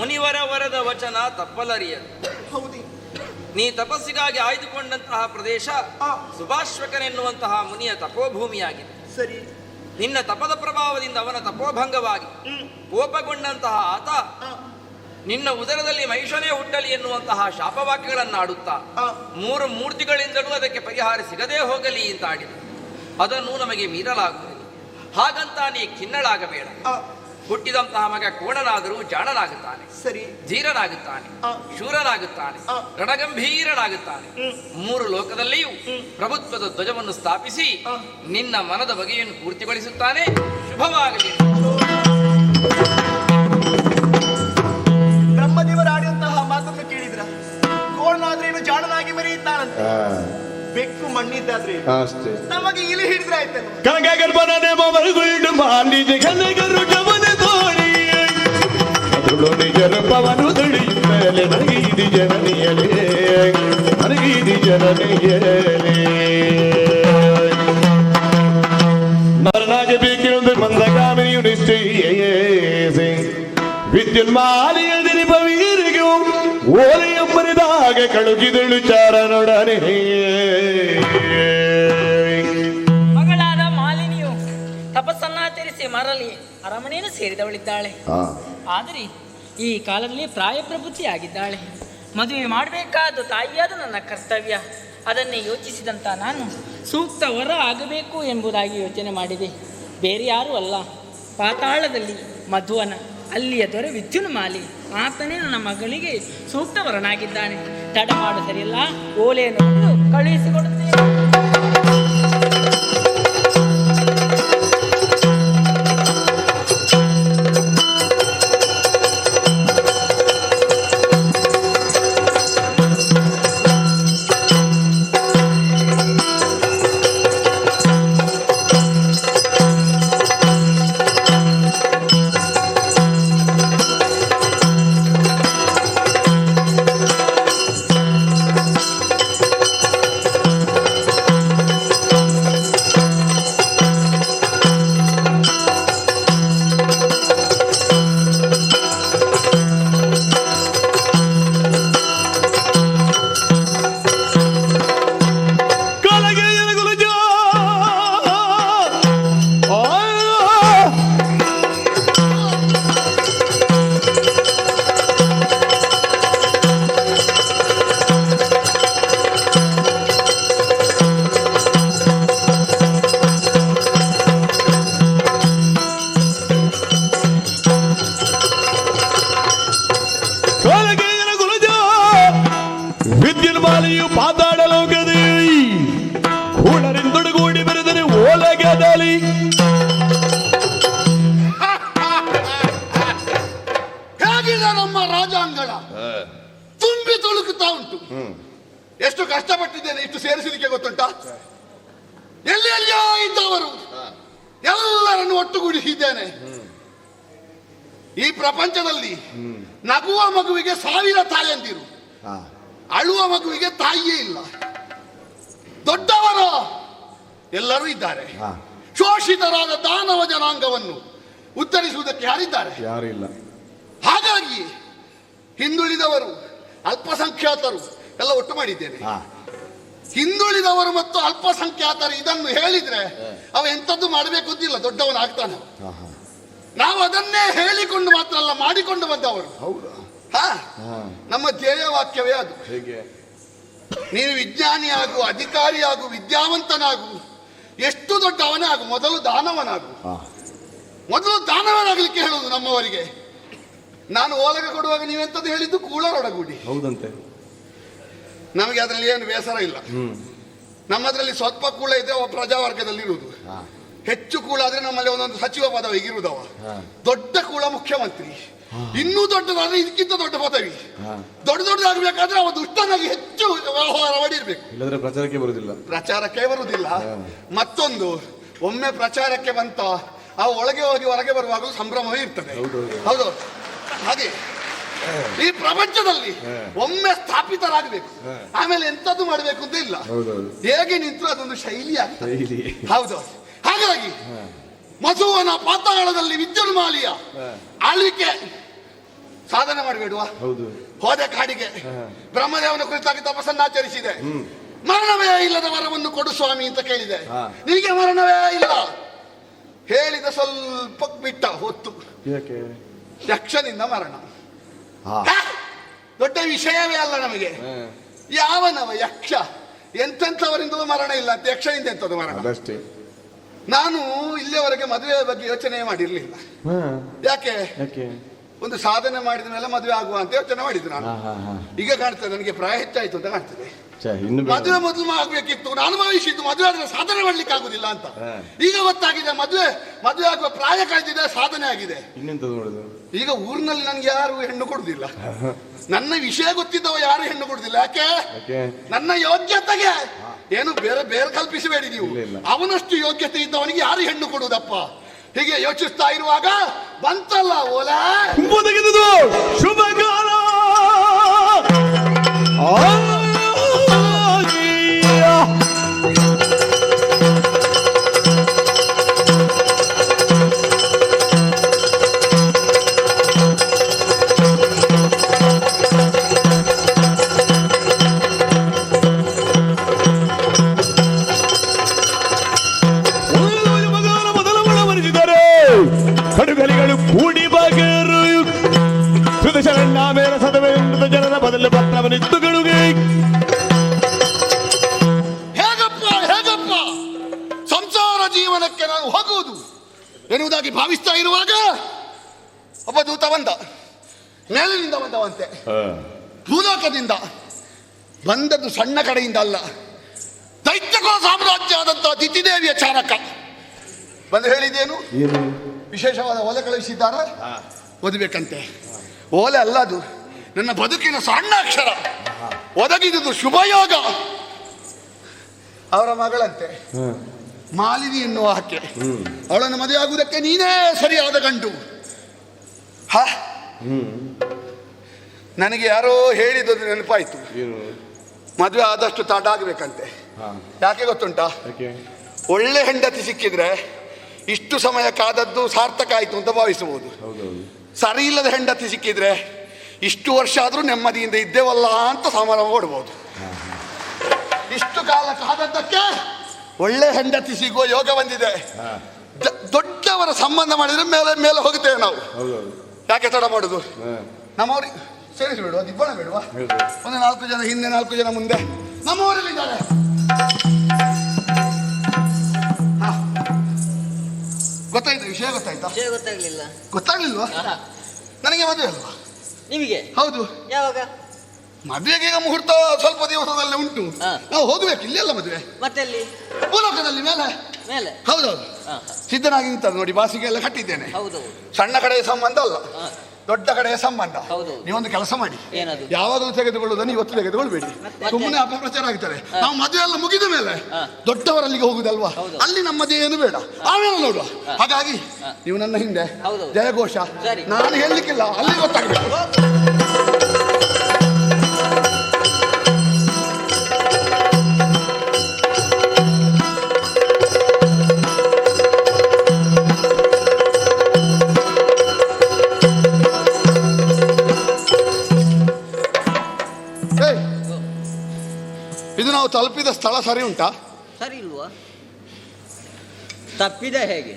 Speaker 4: ಮುನಿವರ ವರದ ವಚನ ತಪ್ಪಲರಿಯದು.
Speaker 2: ಹೌದೇ?
Speaker 4: ನೀ ತಪಸ್ಸಿಗಾಗಿ ಆಯ್ದುಕೊಂಡಂತಹ ಪ್ರದೇಶ ಸುಭಾಶ್ವಕನೆನ್ನುವಂತಹ ಮುನಿಯ ತಪೋಭೂಮಿಯಾಗಿದೆ.
Speaker 2: ಸರಿ.
Speaker 4: ನಿನ್ನ ತಪದ ಪ್ರಭಾವದಿಂದ ಅವನ ತಪೋಭಂಗವಾಗಿ ಕೋಪಗೊಂಡಂತಹ ಆತ ನಿನ್ನ ಉದರದಲ್ಲಿ ಮಹಿಷನೇ ಹುಟ್ಟಲಿ ಎನ್ನುವಂತಹ ಶಾಪವಾಕ್ಯಗಳನ್ನಾಡುತ್ತಾ 3 ಮೂರ್ತಿಗಳಿಂದಲೂ ಅದಕ್ಕೆ ಪರಿಹಾರ ಸಿಗದೇ ಹೋಗಲಿ ಅಂತ ಆಡಿದ. ಅದನ್ನು ನಮಗೆ ಮೀರಲಾಗುವುದಿಲ್ಲ. ಹಾಗಂತ ನೀ ಖಿನ್ನಳಾಗಬೇಡ. ಹುಟ್ಟಿದಂತಹ ಮಗ ಕೋಣನಾದರೂ ಜಾಣನಾಗುತ್ತಾನೆ,
Speaker 2: ಸರಿ,
Speaker 4: ಧೀರನಾಗುತ್ತಾನೆ, ಶೂರನಾಗುತ್ತಾನೆ, ರಣಗಂಭೀರನಾಗುತ್ತಾನೆ. 3 ಲೋಕದಲ್ಲಿಯೂ ಪ್ರಭುತ್ವದ ಧ್ವಜವನ್ನು ಸ್ಥಾಪಿಸಿ ನಿನ್ನ ಮನದ ಬಗೆಯನ್ನು ಪೂರ್ತಿಗೊಳಿಸುತ್ತಾನೆ. ಶುಭವಾಗಲಿ.
Speaker 2: ಬ್ರಹ್ಮದೇವರಾಡಿದಂತಹ ಮಾತನ್ನು ಕೇಳಿದ್ರ? ಕೋಣನಾದ್ರೇನು ಜಾಣನಾಗಿ ಮೆರೆಯುತ್ತಾನಂತ, ಬೆಕ್ಕು ಮಣ್ಣಿದ್ದಾದ್ರೆ
Speaker 1: ಅಷ್ಟೇ.
Speaker 2: ನಮಗೆ ಇಲ್ಲಿ ಹಿಡಿದ್ರೆ ಆಯ್ತಲ್ಲ.
Speaker 1: ಕನಕಗರ್ಭನೇ ಮವರುಗುಳ್ಡು ಮಾಂಡಿದೆ ಕನಗರು ಗಮನ ತೋಡಿ ಅದುಳು ನಿಜರು ಪವನು ತಿಳಿಯುತ್ತಲೇ ನನಗೀದಿ ಜನನಿಯಲೇ ನನಗೀದಿ ಜನನಿಯಲೇ ಮರನಾಗೆ ಬೇಕೆಂದು ಮಂದಗಾಮಿನಿಯು ನಿಶ್ಚಯಿಸೆ ವಿದ್ಯುನ್ಮಾಲಿಯದಿರಿ ಪವೀರಿಗೂ ಓಲೆಯೊಬ್ಬರಿದಾಗ ಕಳುಗಿದಳು ಚಾರನೊಡನೆ.
Speaker 5: ಮಗಳಾದ ಮಾಲಿನಿಯು ತಪಸ್ಸನ್ನಾಚರಿಸಿ ಮರಳಿ ಅರಮನೆಯನ್ನು ಸೇರಿದವಳಿದ್ದಾಳೆ. ಆದರೆ ಈ ಕಾಲದಲ್ಲಿ ಪ್ರಾಯಪ್ರಬುದ್ಧಿ ಆಗಿದ್ದಾಳೆ. ಮದುವೆ ಮಾಡಬೇಕಾದ ತಾಯಿಯಾದ ನನ್ನ ಕರ್ತವ್ಯ. ಅದನ್ನೇ ಯೋಚಿಸಿದಂಥ ನಾನು ಸೂಕ್ತ ವರ ಆಗಬೇಕು ಎಂಬುದಾಗಿ ಯೋಚನೆ ಮಾಡಿದೆ. ಬೇರೆ ಯಾರೂ ಅಲ್ಲ, ಪಾತಾಳದಲ್ಲಿ ಮಧುವನ ಅಲ್ಲಿಯ ದೊರೆ ವಿದ್ಯುನ್ಮಾಲಿ, ಆತನೇ ನನ್ನ ಮಗಳಿಗೆ ಸೂಕ್ತ ವರನಾಗಿದ್ದಾನೆ. ತಡ ಮಾಡು ಸರಿಯಲ್ಲ, ಓಲೆಯನ್ನು ಕಳುಹಿಸಿಕೊಡುತ್ತೇನೆ.
Speaker 1: ವಿದ್ಯುನ್ಮಾಲಿಯು ಪಾತಾಳ ಲೋಕದಿ ಕೂಡರಿಂದೊಡಗೂಡಿ ಬೆರೆದರೆ ಓಲಗದಲಿ.
Speaker 6: ಹೇಗಿದೆ ನಮ್ಮ ರಾಜಾಂಗಣ? ತುಂಬಿ ತುಳುಕುತ್ತಾ ಉಂಟು. ಎಷ್ಟು ಕಷ್ಟಪಟ್ಟಿದ್ದೇನೆ ಇಷ್ಟು ಸೇರಿಸಲಿಕ್ಕೆ ಗೊತ್ತುಂಟ? ಎಲ್ಲಿಯೋ ಇದ್ದವರು ಎಲ್ಲರನ್ನು ಒಟ್ಟುಗೂಡಿಸಿದ್ದೇನೆ. ಈ ಪ್ರಪಂಚದಲ್ಲಿ ನಗುವ ಮಗುವಿಗೆ 1000 ತಾಯಂದಿರು, ಅಳುವ ಮಗುವಿಗೆ ತಾಯಿಯೇ ಇಲ್ಲ. ದೊಡ್ಡವರು ಎಲ್ಲರೂ ಇದ್ದಾರೆ. ಶೋಷಿತರಾದ ದಾನವ ಜನಾಂಗವನ್ನು ಉತ್ತರಿಸುವುದಕ್ಕೆ ಯಾರಿದ್ದಾರೆ?
Speaker 1: ಯಾರಿಲ್ಲ.
Speaker 6: ಹಾಗಾಗಿ ಹಿಂದುಳಿದವರು, ಅಲ್ಪಸಂಖ್ಯಾತರು ಎಲ್ಲ ಒಟ್ಟು ಮಾಡಿದ್ದೇನೆ. ಹಿಂದುಳಿದವರು ಮತ್ತು ಅಲ್ಪಸಂಖ್ಯಾತರು ಇದನ್ನು ಹೇಳಿದ್ರೆ ಅವ ಎಂಥದ್ದು ಮಾಡಬೇಕು ಅಂತಿಲ್ಲ, ದೊಡ್ಡವನಾಗ್ತಾನೆ. ನಾವು ಅದನ್ನೇ ಹೇಳಿಕೊಂಡು ಮಾತ್ರ ಅಲ್ಲ, ಮಾಡಿಕೊಂಡು ಬಂದವರು. ನಮ್ಮ ಧ್ಯೇಯ ವಾಕ್ಯವೇ ಅದು. ನೀನು ವಿಜ್ಞಾನಿಯಾಗು, ಅಧಿಕಾರಿಯಾಗು, ವಿದ್ಯಾವಂತನಾಗು, ಎಷ್ಟು ದೊಡ್ಡವನೇ ಆಗು, ಮೊದಲು ದಾನವನಾಗು. ಮೊದಲು ದಾನವನಾಗಲಿಕ್ಕೆ ಹೇಳುವುದು ನಮ್ಮವರಿಗೆ. ನಾನು ಓಲಗ ಕೊಡುವಾಗ ನೀವೆಂತದ್ದು ಹೇಳಿದ್ದು? ಕೂಳರೊಡಗೂಡಿ.
Speaker 1: ಹೌದಂತೆ.
Speaker 6: ನಮಗೆ ಅದರಲ್ಲಿ ಏನು ಬೇಸರ ಇಲ್ಲ. ನಮ್ಮದ್ರಲ್ಲಿ ಸ್ವಲ್ಪ ಕೂಳ ಇದ್ರೆ ಅವ ಪ್ರಜಾವರ್ಗದಲ್ಲಿ ಇರುವುದು. ಹೆಚ್ಚು ಕೂಳ ಆದ್ರೆ ನಮ್ಮಲ್ಲಿ ಒಂದೊಂದು ಸಚಿವ ಪದವಿ ಇರುವುದವ. ದೊಡ್ಡ ಕೂಳ ಮುಖ್ಯಮಂತ್ರಿ, ಇನ್ನೂ ದೊಡ್ಡದಾದ್ರೆ ಇದಕ್ಕಿಂತ ದೊಡ್ಡ ಪದವಿ. ದೊಡ್ಡದಾಗಬೇಕಾದ್ರೆ ಅವ ದುಷ್ಟನಾಗಿ ಹೆಚ್ಚು ವ್ಯವಹಾರ ಮಾಡಿರ್ಬೇಕು,
Speaker 1: ಇಲ್ಲದ್ರೆ ಪ್ರಚಾರಕ್ಕೆ ಬರುವುದಿಲ್ಲ.
Speaker 6: ಪ್ರಚಾರಕ್ಕೆ ಬರುವುದಿಲ್ಲ. ಮತ್ತೊಂದು, ಒಮ್ಮೆ ಪ್ರಚಾರಕ್ಕೆ ಬಂತ ಆ ಒಳಗೆ ಹೋಗಿ ಹೊರಗೆ ಬರುವಾಗಲೂ ಸಂಭ್ರಮವೇ ಇರ್ತದೆ. ಹೌದು. ಹಾಗೆ ಈ ಪ್ರಪಂಚದಲ್ಲಿ ಒಮ್ಮೆ ಸ್ಥಾಪಿತರಾಗಬೇಕು, ಆಮೇಲೆ ಎಂತದ್ದು ಮಾಡಬೇಕು ಅಂತ ಇಲ್ಲ. ಹೇಗೆ ನಿಂತರೂ ಅದೊಂದು ಶೈಲಿ ಆಗ್ತದೆ. ಹೌದು. ಹಾಗಾಗಿ ಮಧುವನ ಪಾತಾಳದಲ್ಲಿ ವಿದ್ಯುನ್ಮಾಲಿಯ ಆಳ್ವಿಕೆ ಸಾಧನೆ ಮಾಡಿಬಿಡುವ.
Speaker 1: ಹೌದು.
Speaker 6: ಹೋದೆ ಕಾಡಿಗೆ, ಬ್ರಹ್ಮದೇವನ ಕುರಿತಾಗಿ ತಪಸ್ಸನ್ನಾಚರಿಸಿದೆ. ಮರಣವೇ ಇಲ್ಲದ ವರವನ್ನು ಕೊಡು ಸ್ವಾಮಿ ಅಂತ ಕೇಳಿದೆ. ನಿನಗೆ ಮರಣವೇ ಇಲ್ಲ ಹೇಳಿದ ಸ್ವಲ್ಪ ಬಿಟ್ಟ ಹೊತ್ತು ಯಕ್ಷನಿಂದ ಮರಣ. ದೊಡ್ಡ ವಿಷಯವೇ ಅಲ್ಲ ನಮಗೆ. ಯಾವನವ ಯಕ್ಷ? ಎಂತೆಂಥವರಿಂದಲೂ ಮರಣ ಇಲ್ಲ ಅಂತ ಯಕ್ಷನಿಂದ ಎಂಥದ್ದು ಮರಣ? ನಾನು ಇಲ್ಲಿಯವರೆಗೆ ಮದುವೆ ಬಗ್ಗೆ ಯೋಚನೆ ಮಾಡಿರ್ಲಿಲ್ಲ. ಯಾಕೆ? ಒಂದು ಸಾಧನೆ ಮಾಡಿದ ಮೇಲೆ ಮದುವೆ ಆಗುವ ಅಂತ ಯೋಚನೆ ಮಾಡಿದ್ದು ನಾನು. ಈಗ ಕಾಣ್ತದೆ ನನಗೆ ಪ್ರಾಯ ಹೆಚ್ಚಾಯ್ತು ಅಂತ ಕಾಣ್ತದೆ. ಮದುವೆ ಮೊದಲು ಆಗ್ಬೇಕಿತ್ತು. ನಾನು ಭಾವಿಸಿದ್ದು ಮದುವೆ ಆದ್ರೆ ಸಾಧನೆ ಮಾಡ್ಲಿಕ್ಕೆ ಆಗುದಿಲ್ಲ ಅಂತ. ಈಗ ಗೊತ್ತಾಗಿದೆ ಮದುವೆ ಆಗುವ ಪ್ರಾಯ ಕಳೆದಿದೆ, ಸಾಧನೆ ಆಗಿದೆ. ಈಗ ಊರಿನಲ್ಲಿ ನನ್ಗೆ ಯಾರು ಹೆಣ್ಣು ಕೊಡುದಿಲ್ಲ. ನನ್ನ ವಿಷಯ ಗೊತ್ತಿದ್ದವ ಯಾರು ಹೆಣ್ಣು ಕೊಡುದಿಲ್ಲ. ಯಾಕೆ? ನನ್ನ ಯೋಗ್ಯತೆಗೆ ಏನು ಬೇರೆ ಬೇರೆ ಕಲ್ಪಿಸಬೇಡಿ ನೀವು. ಅವನಷ್ಟು ಯೋಗ್ಯತೆ ಇದ್ದವನಿಗೆ ಯಾರು ಹೆಣ್ಣು ಕೊಡುವುದಪ್ಪ? ಹೀಗೆ ಯೋಚಿಸ್ತಾ ಇರುವಾಗ ಬಂತಲ್ಲ ಓಲಾ
Speaker 1: ಶುಭಕಾಲ. ಕಡುಗಲಿಗಳು ಕೂಡಿ ಬಗೆರು ಸುದಶರಣ್ಣ ಮೇಲ ಸದವೇ ಜನರ ಬದಲು ಪತ್ರವನ್ನಿತ್ತುಗಳಿಗೆ
Speaker 6: ಹೇಗಪ್ಪ ಸಂಸಾರ ಜೀವನಕ್ಕೆ ನಾನು ಹೋಗುವುದು ಎನ್ನುವುದಾಗಿ ಭಾವಿಸ್ತಾ ಇರುವಾಗ ಒಬ್ಬ ದೂತ ಬಂದ. ಮೇಲಿನಿಂದ ಬಂದವಂತೆ, ಭೂಲೋಕದಿಂದ ಬಂದದ್ದು ಸಣ್ಣ ಕಡೆಯಿಂದ ಅಲ್ಲ, ದೈತ್ಯಕೋ ಸಾಮ್ರಾಜ್ಯ ಆದಂತಹ ದಿತಿದೇವಿಯ ಚಾರಕ ಬಂದು ಹೇಳಿದ್ದೇನು? ವಿಶೇಷವಾದ ಓಲೆ ಕಳುಹಿಸಿದ್ದಾರ, ಓದಬೇಕಂತೆ. ಓಲೆ ಅಲ್ಲ ಅದು, ನನ್ನ ಬದುಕಿನ ಸಣ್ಣ ಅಕ್ಷರ. ಒದಗಿದುದು ಶುಭಯೋಗ. ಅವರ ಮಗಳಂತೆ ಮಾಲಿನಿ ಎನ್ನುವ ಆಕೆ. ಅವಳನ್ನು ಮದುವೆ ಆಗುವುದಕ್ಕೆ ನೀನೇ ಸರಿಯಾದ ಗಂಡು. ನನಗೆ ಯಾರೋ ಹೇಳಿದ್ದು ನೆನಪಾಯ್ತು. ಮದುವೆ ಆದಷ್ಟು ತಡ ಆಗಬೇಕಂತೆ. ಯಾಕೆ ಗೊತ್ತುಂಟಾ? ಒಳ್ಳೆ ಹೆಂಡತಿ ಸಿಕ್ಕಿದ್ರೆ ಇಷ್ಟು ಸಮಯ ಕಾದದ್ದು ಸಾರ್ಥಕ ಆಯ್ತು ಅಂತ ಭಾವಿಸಬಹುದು. ಸರಿ ಇಲ್ಲದ ಹೆಂಡತಿ ಸಿಕ್ಕಿದ್ರೆ ಇಷ್ಟು ವರ್ಷ ಆದ್ರೂ ನೆಮ್ಮದಿಯಿಂದ ಇದ್ದೇವಲ್ಲ ಅಂತ ಸಮಾರಂಭ ಮಾಡಬಹುದು. ಇಷ್ಟು ಕಾಲ ಕಾದದ್ದಕ್ಕೆ ಒಳ್ಳೆ ಹೆಂಡತಿ ಸಿಗುವ ಯೋಗ ಬಂದಿದೆ. ದೊಡ್ಡವರ ಸಂಬಂಧ ಮಾಡಿದ್ರೆ ಮೇಲೆ ಮೇಲೆ ಹೋಗುತ್ತೇವೆ ನಾವು. ಯಾಕೆ ತಡ ಮಾಡುದು? ನಮ್ಮವ್ರಿಗೆ ಸೇರಿಸಿ ಬಿಡುವ, ದಿಬ್ಬಣ ಬಿಡುವ. ಒಂದು 4 ಜನ ಹಿಂದೆ 4 ಜನ ಮುಂದೆ ನಮ್ಮವರಲ್ಲಿದ್ದಾರೆ. ಗೊತ್ತಾಯ್ತು? ವಿಷಯ ಗೊತ್ತಾಯ್ತಾ? ಗೊತ್ತಾಗ್ಲಿಲ್ವಾ? ನನಗೆ ಮದುವೆ ಅಲ್ವಾ?
Speaker 5: ನಿಮಗೆ?
Speaker 6: ಹೌದು.
Speaker 5: ಯಾವಾಗ
Speaker 6: ಮದುವೆಗೆ? ಈಗ ಮುಹೂರ್ತ ಸ್ವಲ್ಪ ದಿವಸದಲ್ಲೇ ಉಂಟು. ನಾವು ಹೋಗ್ಬೇಕು. ಇಲ್ಲೆಲ್ಲ ಮದುವೆ
Speaker 5: ಮತ್ತೆ
Speaker 6: ಭೂಲೋಕದಲ್ಲಿ ಮೇಲೆ. ಹೌದೌದು, ಸಿದ್ಧನಾಗಿ ನಿಂತದ್ದು ನೋಡಿ. ಬಾಸಿಗೆ ಎಲ್ಲ ಕಟ್ಟಿದ್ದೇನೆ. ಸಣ್ಣ ಕಡೆಯ ಸಂಬಂಧ ಅಲ್ಲ, ದೊಡ್ಡ ಕಡೆಯ ಸಂಬಂಧ. ನೀವೊಂದು ಕೆಲಸ ಮಾಡಿ, ಯಾವಾಗಲೂ ತೆಗೆದುಕೊಳ್ಳುವುದನ್ನು ಇವತ್ತು ತೆಗೆದುಕೊಳ್ಬೇಡಿ. ಸುಮ್ಮನೆ ಅಪಪ್ರಚಾರ ಆಗ್ತಾರೆ. ನಾವು ಮದುವೆ ಎಲ್ಲ ಮುಗಿದ ಮೇಲೆ ದೊಡ್ಡವರಲ್ಲಿಗೆ ಹೋಗುದಲ್ವಾ, ಅಲ್ಲಿ ನಮ್ಮದೇನು ಬೇಡ, ಆಮೇಲೆ ನೋಡುವ. ಹಾಗಾಗಿ ನೀವು ನನ್ನ ಹಿಂದೆ ಜಯಘೋಷ. ನಾನು ಹೇಳಲಿಕ್ಕಿಲ್ಲ, ಅಲ್ಲಿ ಗೊತ್ತಾಗಬೇಕು. ಇದು ನಾವು ತಲುಪಿದ ಸ್ಥಳ ಸರಿ ಉಂಟಾ?
Speaker 5: ಸರಿ ಇಲ್ವಾ? ತಪ್ಪಿದೆ ಹೇಗೆ?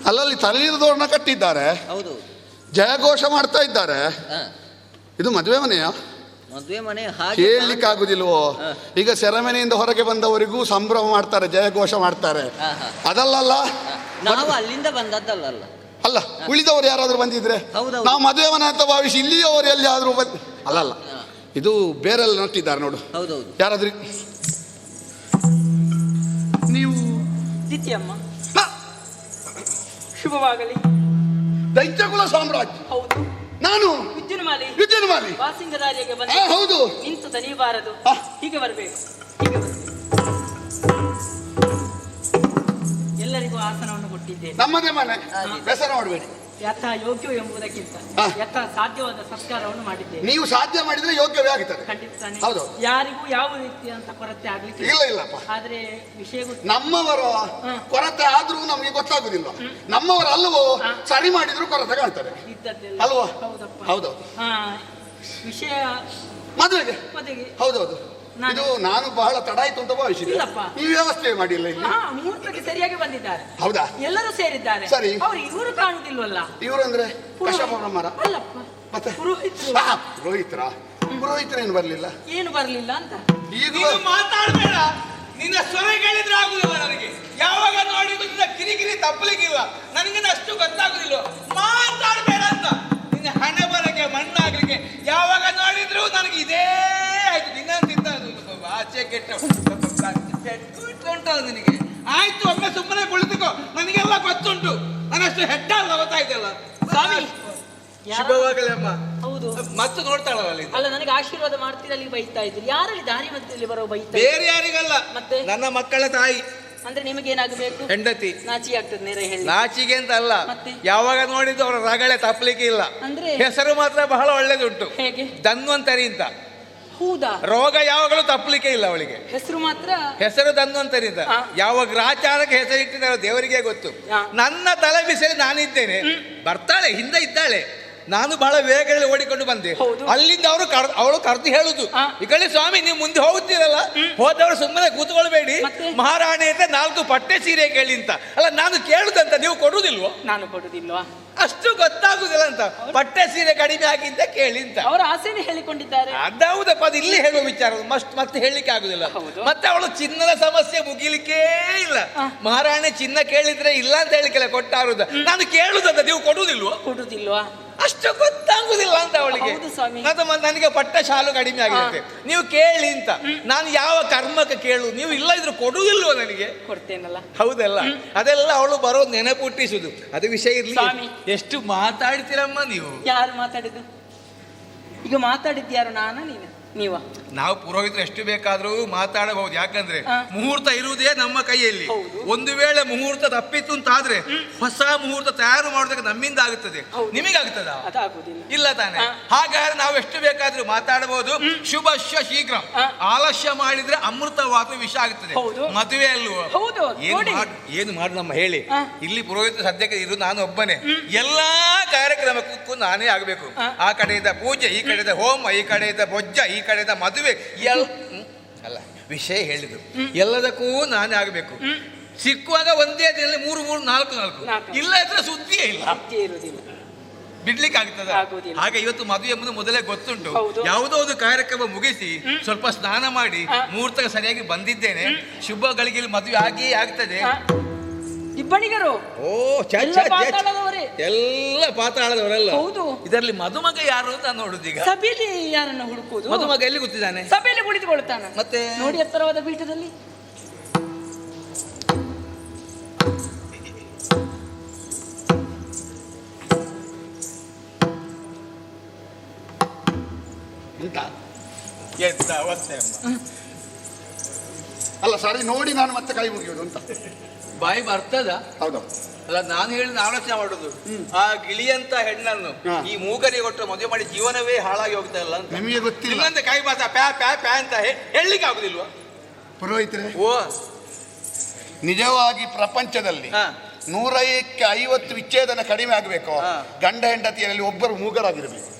Speaker 6: ಅಲ್ಲಲ್ಲಿ ತಲೆನೀರು ತೋರಣ ಕಟ್ಟಿದ್ದಾರೆ, ಜಯಘೋಷ ಮಾಡ್ತಾ ಇದ್ದಾರೆ. ಇದು ಮದುವೆ ಮನೆಯ?
Speaker 5: ಮದುವೆ ಮನೆ
Speaker 6: ಕೇಳಲಿಕ್ಕೆ ಆಗುದಿಲ್ವೋ? ಈಗ ಸೆರೆಮನೆಯಿಂದ ಹೊರಗೆ ಬಂದವರಿಗೂ ಸಂಭ್ರಮ ಮಾಡ್ತಾರೆ, ಜಯಘೋಷ ಮಾಡ್ತಾರೆ. ಅದಲ್ಲಲ್ಲ,
Speaker 5: ನಾವು ಅಲ್ಲಿಂದ ಬಂದದ್ದಲ್ಲ.
Speaker 6: ಅಲ್ಲ, ಉಳಿದವರು ಯಾರಾದ್ರೂ ಬಂದಿದ್ರೆ ನಾವು ಮದುವೆ ಮನೆ ಅಂತ ಭಾವಿಸಿ ಇಲ್ಲಿಯವರು ಎಲ್ಲಿ ಆದ್ರೂ ಅಲ್ಲಲ್ಲ, ಇದು ಬೇರೆಲ್ಲ ನಟ್ಟಿದ್ದಾರೆ ನೋಡು. ಯಾರಾದ್ರೂ ನೀವು
Speaker 5: ದಿತ್ಯಮ್ಮ, ಶುಭವಾಗಲಿ.
Speaker 6: ದೈತ್ಯಕುಲ ಸಾಮ್ರಾಜ್ಯ.
Speaker 5: ಹೌದು.
Speaker 6: ನಾನು
Speaker 5: ವಿದ್ಯುನ್ಮಾಲಿ ವಾಸಿಂಗದಾರಿಯಾಗಿ ಬಂದ.
Speaker 6: ಹೌದು.
Speaker 5: ನಿಂತು ತನಿಯಬಾರದು, ಹೀಗೆ ಬರಬೇಕು. ಎಲ್ಲರಿಗೂ ಆಸನವನ್ನು ಕೊಟ್ಟಿದ್ದೇನೆ.
Speaker 6: ನಮ್ಮದೇ ಮನೆ, ಬೇಸರ ಮಾಡಬೇಡಿ.
Speaker 5: ಯಥ ಯೋಗ್ಯ ಎಂಬುದಕ್ಕಿಂತ
Speaker 6: ಹಾ.
Speaker 5: ಯಥ ಸಾಧ್ಯವಾದ ಸಂಸ್ಕಾರವನ್ನು ಮಾಡಿದ್ದೇವೆ.
Speaker 6: ನೀವು ಸಾಧ್ಯ ಮಾಡಿದ್ರೆ ಯೋಗ್ಯವೇ ಆಗ್ತದೆ.
Speaker 5: ಖಂಡಿತ ತಾನೆ.
Speaker 6: ಹೌದು.
Speaker 5: ಯಾರಿಗೂ ಯಾವ ರೀತಿಯಂತ ಕೊರತೆ ಆಗ್ಲಿಕ್ಕೆ
Speaker 6: ಇಲ್ಲ ಇಲ್ಲಪ್ಪ,
Speaker 5: ಆದ್ರೆ ವಿಷಯ
Speaker 6: ನಮ್ಮವರ ಕೊರತೆ ಆದ್ರೂ ನಮಗೆ ಗೊತ್ತಾಗುದಿಲ್ಲ. ನಮ್ಮವರ ಅಲ್ವೋ ಸರಿ ಮಾಡಿದ್ರು ಕೊರತೆ ಕಾಣ್ತಾರೆ
Speaker 5: ಇದ್ದದ್ದೆಲ್ಲ
Speaker 6: ಅಲ್ವಾ?
Speaker 5: ಹೌದಪ್ಪ.
Speaker 6: ಹೌದೌದು.
Speaker 5: ಹಾ, ವಿಷಯ
Speaker 6: ಮದುವೆಗೆ
Speaker 5: ಮದುವೆಗೆ
Speaker 6: ಹೌದೌದು. ಇದು ನಾನು ಬಹಳ ತಡ ಆಯ್ತು ಅಂತ ಭಾವಿಸಿದೆ.
Speaker 5: ಇಲ್ಲಪ್ಪ.
Speaker 6: ನೀವು ವ್ಯವಸ್ಥೆ ಮಾಡಿಲ್ಲ ಇಲ್ಲಿ.
Speaker 5: ಹಾ, ಮುಹೂರ್ತಕ್ಕೆ ಸರಿಯಾಗಿ ಬಂದಿದ್ದಾರೆ.
Speaker 6: ಹೌದಾ?
Speaker 5: ಎಲ್ಲರೂ ಸೇರಿದ್ದಾರೆ.
Speaker 6: ಸರಿ.
Speaker 5: ಅವ್ರು ಇವರು ಕಾಣುದಿಲ್ವಲ್ಲ.
Speaker 6: ಇವರು ಅಂದ್ರೆ ಕಶ್ಯಪರಮರ
Speaker 5: ಅಲ್ಲಪ್ಪ,
Speaker 6: ಮತ್ತೆ
Speaker 5: ಪುರೋಹಿತರು.
Speaker 6: ಪುರೋಹಿತರೇನು ಬರ್ಲಿಲ್ಲ.
Speaker 5: ಏನು ಬರ್ಲಿಲ್ಲ ಅಂತ.
Speaker 6: ಈಗ
Speaker 4: ನೀನು ಮಾತಾಡ್ಬೇಡ. ನಿನ್ನ ಸ್ವರ ಕೇಳಿದ್ರೆ ಆಗುದಿಲ್ಲ ನನಗೆ. ಯಾವಾಗ ನೋಡಿದ್ರು ನಿನ್ನ ಕಿರಿಕಿರಿ ತಪ್ಪಲಿಕ್ಕಿಲ್ಲ. ನನಗೆ ಅಷ್ಟು ಗೊತ್ತಾಗುದಿಲ್ಲ. ಮಾತಾಡ್ಬೇಡ ಅಂತ. ನಿನ್ನ ಹಣೆ ಬರಕ್ಕೆ ಮಣ್ಣಾಗ್ಲಿಕ್ಕೆ ಯಾವಾಗ ನೋಡಿದ್ರು ನನಗೆ ಇದೇ ಆಯ್ತು. ನಿನ್ನಂತಿದ್ದ ಆಚೆ ಕೆಟ್ಟ ಉಂಟಲ್ಲ ನಿನಗೆ. ಆಯ್ತು, ಒಮ್ಮೆ ಸುಮ್ಮನೆ ಕುಳಿತುಕೋ. ನನಗೆಲ್ಲ ಗೊತ್ತುಂಟು. ನಾನಷ್ಟು ಹೆಡ್ಡ ಅಲ್ಲ, ಗೊತ್ತಾಯ್ತಲ್ಲ.
Speaker 5: ಸ್ವಾಮಿ, ಯಾರ-
Speaker 4: ಶುಭವಾಗಲಿ ಅಮ್ಮ.
Speaker 5: ಹೌದು.
Speaker 4: ಮತ್ತು ನೋಡ್ತಾಳಲ್ಲ ಅಲ್ಲಿ.
Speaker 5: ಅಲ್ಲ, ನನಗೆ ಆಶೀರ್ವಾದ ಮಾಡ್ತೀರಲ್ಲಿ ಬೈತಾ ಇದ್ರು. ಯಾರಲ್ಲಿ ದಾರಿ ಮಧ್ಯದಲ್ಲಿ ಬರೋ ಬೈತಾ
Speaker 4: ಬೇರೆ ಯಾರಿಗಲ್ಲ,
Speaker 5: ಮತ್ತೆ?
Speaker 4: ನನ್ನ ಮಕ್ಕಳ ತಾಯಿ,
Speaker 5: ಅಂದ್ರೆ ನಿಮಗೇನಾಗಬೇಕು?
Speaker 4: ಹೆಂಡತಿ.
Speaker 5: ನಾಚಿಕೆ ಆಗ್ತದೆ ನೇರ ಹೇಳಿ.
Speaker 4: ನಾಚಿಗೆ ಅಂತ ಅಲ್ಲ,
Speaker 5: ಮತ್ತೆ?
Speaker 4: ಯಾವಾಗ ನೋಡಿದ್ದು ಅವರ ರಗಳೆ ತಪ್ಪಲಿಕ್ಕೆ ಇಲ್ಲ.
Speaker 5: ಅಂದ್ರೆ
Speaker 4: ಹೆಸರು ಮಾತ್ರ ಬಹಳ ಒಳ್ಳೇದುಂಟು,
Speaker 5: ಹೇಗೆ?
Speaker 4: ಧನ್ವಂತರಿ ಅಂತ.
Speaker 5: ಹೌದಾ?
Speaker 4: ರೋಗ ಯಾವಾಗಲೂ ತಪ್ಪಲಿಕ್ಕೆ ಇಲ್ಲ ಅವಳಿಗೆ.
Speaker 5: ಹೆಸರು ಮಾತ್ರ.
Speaker 4: ಹೆಸರು ಧನ್ವಂತರಿ ಅಂತ.
Speaker 5: ಹಾ.
Speaker 4: ಯಾವ ಗ್ರಾಚಾರಕ್ಕೆ ಹೆಸರಿಟ್ಟಿದ್ದಾರೋ ದೇವರಿಗೆ ಗೊತ್ತು.
Speaker 5: ಹಾ.
Speaker 4: ನನ್ನ ತಲೆ ಬಿಸಿಲು ನಾನಿದ್ದೇನೆ, ಬರ್ತಾಳೆ, ಹಿಂದೆ ಇದ್ದಾಳೆ. ನಾನು ಬಹಳ ವೇಗದಲ್ಲಿ ಓಡಿಕೊಂಡು ಬಂದೆ.
Speaker 5: ಹೌದು.
Speaker 4: ಅಲ್ಲಿಂದ ಅವಳು ಕರೆದು ಹೇಳುದು,
Speaker 5: ಹಾ.
Speaker 4: ಈ ಕಡೆ ಸ್ವಾಮಿ ನೀವು ಮುಂದೆ ಹೋಗ್ತೀರಲ್ಲ, ಹೋದವರು ಸುಮ್ಮನೆ ಕೂತ್ಕೊಳ್ಬೇಡಿ,
Speaker 5: ಮತ್ತೆ?
Speaker 4: ಮಹಾರಾಣಿ ಅಂತ 4 ಪಟ್ಟೆ ಸೀರೆ ಕೇಳಿ ಅಂತ. ಅಲ್ಲ, ನಾನು ಕೇಳುದಂತ ನೀವು ಕೊಡುವುದಿಲ್ವೋ?
Speaker 5: ನಾನು ಕೊಡುದಿಲ್ವಾ?
Speaker 4: ಅಷ್ಟು ಗೊತ್ತಾಗುದಿಲ್ಲ ಅಂತ. ಪಟ್ಟೆ ಸೀರೆ ಕಡಿಮೆ ಆಗಿದ್ದ ಕೇಳಿ ಅಂತ.
Speaker 5: ಅವರ ಆಸೆನೇ ಹೇಳಿಕೊಂಡಿದ್ದಾರೆ.
Speaker 4: ಅದಾವುದಪ್ಪ, ಅದು ಇಲ್ಲಿ ಹೇಳುವ ವಿಚಾರ, ಮತ್ತೆ ಹೇಳಲಿಕ್ಕೆ ಆಗುದಿಲ್ಲ.
Speaker 5: ಹೌದು.
Speaker 4: ಮತ್ತೆ ಅವಳು ಚಿನ್ನದ ಸಮಸ್ಯೆ ಮುಗಿಲಿಕ್ಕೇ ಇಲ್ಲ. ಮಹಾರಾಣಿ ಚಿನ್ನ ಕೇಳಿದ್ರೆ ಇಲ್ಲ ಅಂತ ಹೇಳಿಕ್ಕೆಲ್ಲ ಕೊಟ್ಟಾರುದ. ನಾನು ಕೇಳುದಂತ ನೀವು ಕೊಡುವುದಿಲ್ವೋ?
Speaker 5: ಕೊಡುದಿಲ್ವಾ?
Speaker 4: ಅಷ್ಟು ಗೊತ್ತಾಗುದಿಲ್ಲ ಅಂತ ಅವಳಿಗೆ.
Speaker 5: ಹೌದು ಸ್ವಾಮಿ.
Speaker 4: ನನಗೆ ಪಟ್ಟ ಶಾಲು ಕಡಿಮೆ ಆಗಿರುತ್ತೆ, ನೀವು ಕೇಳಿ ಅಂತ. ನಾನು ಯಾವ ಕರ್ಮಕ್ಕೆ ಕೇಳು, ನೀವು ಇಲ್ಲ ಇದ್ರು ಕೊಡುವುದಿಲ್ವೋ ನನಗೆ?
Speaker 5: ಕೊಡ್ತೇನಲ್ಲ.
Speaker 4: ಹೌದಲ್ಲ, ಅದೆಲ್ಲ ಅವಳು ಬರೋದು ನೆನಪುಟ್ಟಿಸುದು. ಅದು ವಿಷಯ ಇರ್ಲಿ.
Speaker 5: ಸ್ವಾಮಿ.
Speaker 4: ಎಷ್ಟು ಮಾತಾಡ್ತೀರಮ್ಮ ನೀವು.
Speaker 5: ಯಾರು ಮಾತಾಡಿದ್ದು? ಈಗ ಮಾತಾಡಿದ್ಯಾರು, ನಾನ ನೀನು? ನೀವ?
Speaker 4: ನಾವು ಪುರೋಹಿತರು ಎಷ್ಟು ಬೇಕಾದ್ರೂ ಮಾತಾಡಬಹುದು. ಯಾಕಂದ್ರೆ ಮುಹೂರ್ತ ಇರುವುದೇ ನಮ್ಮ ಕೈಯಲ್ಲಿ.
Speaker 5: ಹೌದು.
Speaker 4: ಒಂದು ವೇಳೆ ಮುಹೂರ್ತ ತಪ್ಪಿತ್ತು ಅಂತ ಆದ್ರೆ ಹೊಸ ಮುಹೂರ್ತ ತಯಾರು ಮಾಡೋದಕ್ಕೆ ನಮ್ಮಿಂದ ಆಗುತ್ತದೆ. ನಿಮಗಾಗುತ್ತದ?
Speaker 5: ಅದಾಗುದಿಲ್ಲ.
Speaker 4: ಇಲ್ಲ ತಾನೆ? ಹಾಗಾದ್ರೆ ನಾವು ಎಷ್ಟು ಬೇಕಾದ್ರೂ ಮಾತಾಡಬಹುದು. ಶುಭಶ್ಯ ಶೀಘ್ರ. ಆಲಸ್ಯ ಮಾಡಿದ್ರೆ ಅಮೃತವಾದ ವಿಷ ಆಗುತ್ತದೆ.
Speaker 5: ಹೌದು.
Speaker 4: ಮದುವೆ ಅಲ್ವೋ?
Speaker 5: ಹೌದು.
Speaker 4: ಏನು ಮಾಡು ನಮ್ಮ ಹೇಳಿ. ಇಲ್ಲಿ ಪುರೋಹಿತ ಸದ್ಯಕ್ಕೆ ಇರು ನಾನು ಒಬ್ಬನೇ. ಎಲ್ಲಾ ಕಾರ್ಯಕ್ರಮಕ್ಕೂ ನಾನೇ ಆಗಬೇಕು. ಆ ಕಡೆಯಿಂದ ಪೂಜೆ, ಈ ಕಡೆಯಿಂದ ಹೋಮ, ಈ ಕಡೆಯಿಂದ ಬೊಜ್ಜ, ಈ ಕಡೆಯಿಂದ ಮದುವೆ. ಅಲ್ಲ, ವಿಷಯ ಹೇಳಿದ್ರು ಎಲ್ಲದಕ್ಕೂ ನಾನೇ ಆಗಬೇಕು. ಸಿಕ್ಕುವಾಗ ಒಂದೇ ದಿನದಲ್ಲಿ 3 4 ಇಲ್ಲ ಇದ್ರೆ ಸುದ್ದಿಯೇ ಇಲ್ಲ.
Speaker 5: ಇರುವುದಿಲ್ಲ.
Speaker 4: ಬಿಡ್ಲಿಕ್ಕೆ ಆಗ್ತದ?
Speaker 5: ಆಗುವುದಿಲ್ಲ.
Speaker 4: ಹಾಗೆ ಇವತ್ತು ಮದುವೆ ಎಂಬುದು ಮೊದಲೇ ಗೊತ್ತುಂಟು.
Speaker 5: ಹೌದು.
Speaker 4: ಯಾವುದೋ ಒಂದು ಕಾರ್ಯಕ್ರಮ ಮುಗಿಸಿ ಸ್ವಲ್ಪ ಸ್ನಾನ ಮಾಡಿ ಮುಹೂರ್ತ ಸರಿಯಾಗಿ ಬಂದಿದ್ದೇನೆ. ಶುಭ ಗಳಿಗೆಯಲ್ಲಿ ಮದುವೆ ಆಗಿಯೇ ಆಗ್ತದೆ.
Speaker 5: ಇಬ್ಬಣಿಗರು.
Speaker 4: ಓ,
Speaker 5: ಎಲ್ಲ ಪಾತಾಳದವರೇ.
Speaker 4: ಎಲ್ಲ ಪಾತಾಳದವರೆಲ್ಲ.
Speaker 5: ಹೌದು.
Speaker 4: ಇದರಲ್ಲಿ ಮದುಮಗ ಯಾರು ಅಂತ ನೋಡುದೀಗ.
Speaker 5: ಸಭೆಯಲ್ಲಿ ಯಾರನ್ನ ಹುಡುಕುವುದು?
Speaker 4: ಮದುಮಗ ಎಲ್ಲಿ ಗೊತ್ತಿದ್ದಾನೆ?
Speaker 5: ಸಭೆಯಲ್ಲಿ ಕುಳಿತುಕೊಳ್ತಾನೆ.
Speaker 4: ಮತ್ತೆ
Speaker 5: ನೋಡಿ, ಎತ್ತರವಾದ ಪೀಠದಲ್ಲಿ.
Speaker 4: ಎಂತ ಅವಸ್ಥೆ ಅಮ್ಮ.
Speaker 6: ಅಲ್ಲ ಸರಿ, ನೋಡಿ ನಾನು ಮತ್ತೆ ಕೈ ಮುಗಿಯೋದು ಅಂತ.
Speaker 4: ಬಾಯಿ ಬರ್ತದ?
Speaker 6: ಹೌದು.
Speaker 4: ಅಲ್ಲ, ನಾನು ಹೇಳಿದ ಆಲೋಚನೆ ಮಾಡುದು, ಆ ಗಿಳಿಯಂತ ಹೆಣ್ಣನ್ನು ಈ ಮೂಗರಿಗೆ ಕೊಟ್ಟು ಮದುವೆ ಮಾಡಿ ಜೀವನವೇ ಹಾಳಾಗಿ ಹೋಗ್ತಾ ಇಲ್ಲ ಅಂತ.
Speaker 6: ನಿಮಗೆ ಗೊತ್ತಿಲ್ಲ.
Speaker 4: ಇನ್ನೊಂದು ಕೈ ಮಾತ ಪ್ಯಾ ಪ್ಯಾ ಪ್ಯಾ ಅಂತ ಹೇಳಲಿಕ್ಕೆ ಆಗುದಿಲ್ವಾ?
Speaker 6: ಪುರೋಹಿತರೆ,
Speaker 4: ಓ,
Speaker 6: ನಿಜವಾಗಿ ಪ್ರಪಂಚದಲ್ಲಿ 150 ವಿಚ್ಛೇದನ ಕಡಿಮೆ ಆಗಬೇಕು. ಗಂಡ ಹೆಂಡತಿಯಲ್ಲಿ ಒಬ್ಬರು ಮೂಗರಾಗಿರ್ಬೇಕು.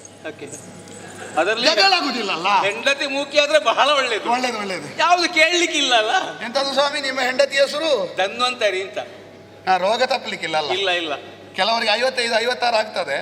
Speaker 4: ಅದರಲ್ಲಿ
Speaker 6: ಜಗಳಾಗುದಿಲ್ಲ ಅಲ್ಲ.
Speaker 4: ಹೆಂಡತಿ ಮೂಕಿ ಆದ್ರೆ ಬಹಳ ಒಳ್ಳೇದು.
Speaker 6: ಒಳ್ಳೇದು ಒಳ್ಳೇದು.
Speaker 4: ಯಾವ್ದು ಕೇಳಲಿಕ್ಕಿಲ್ಲ ಅಲ್ಲ.
Speaker 6: ಎಂತದ್ದು ಸ್ವಾಮಿ ನಿಮ್ಮ ಹೆಂಡತಿ ಹೆಸರು?
Speaker 4: ಧನ್ವಂತರಿ ಅಂತ.
Speaker 6: ರೋಗ ತಪ್ಪಲಿಕ್ಕಿಲ್ಲ ಅಲ್ಲ.
Speaker 4: ಇಲ್ಲ ಇಲ್ಲ,
Speaker 6: ಕೆಲವರಿಗೆ 55 56 ಆಗ್ತದೆ,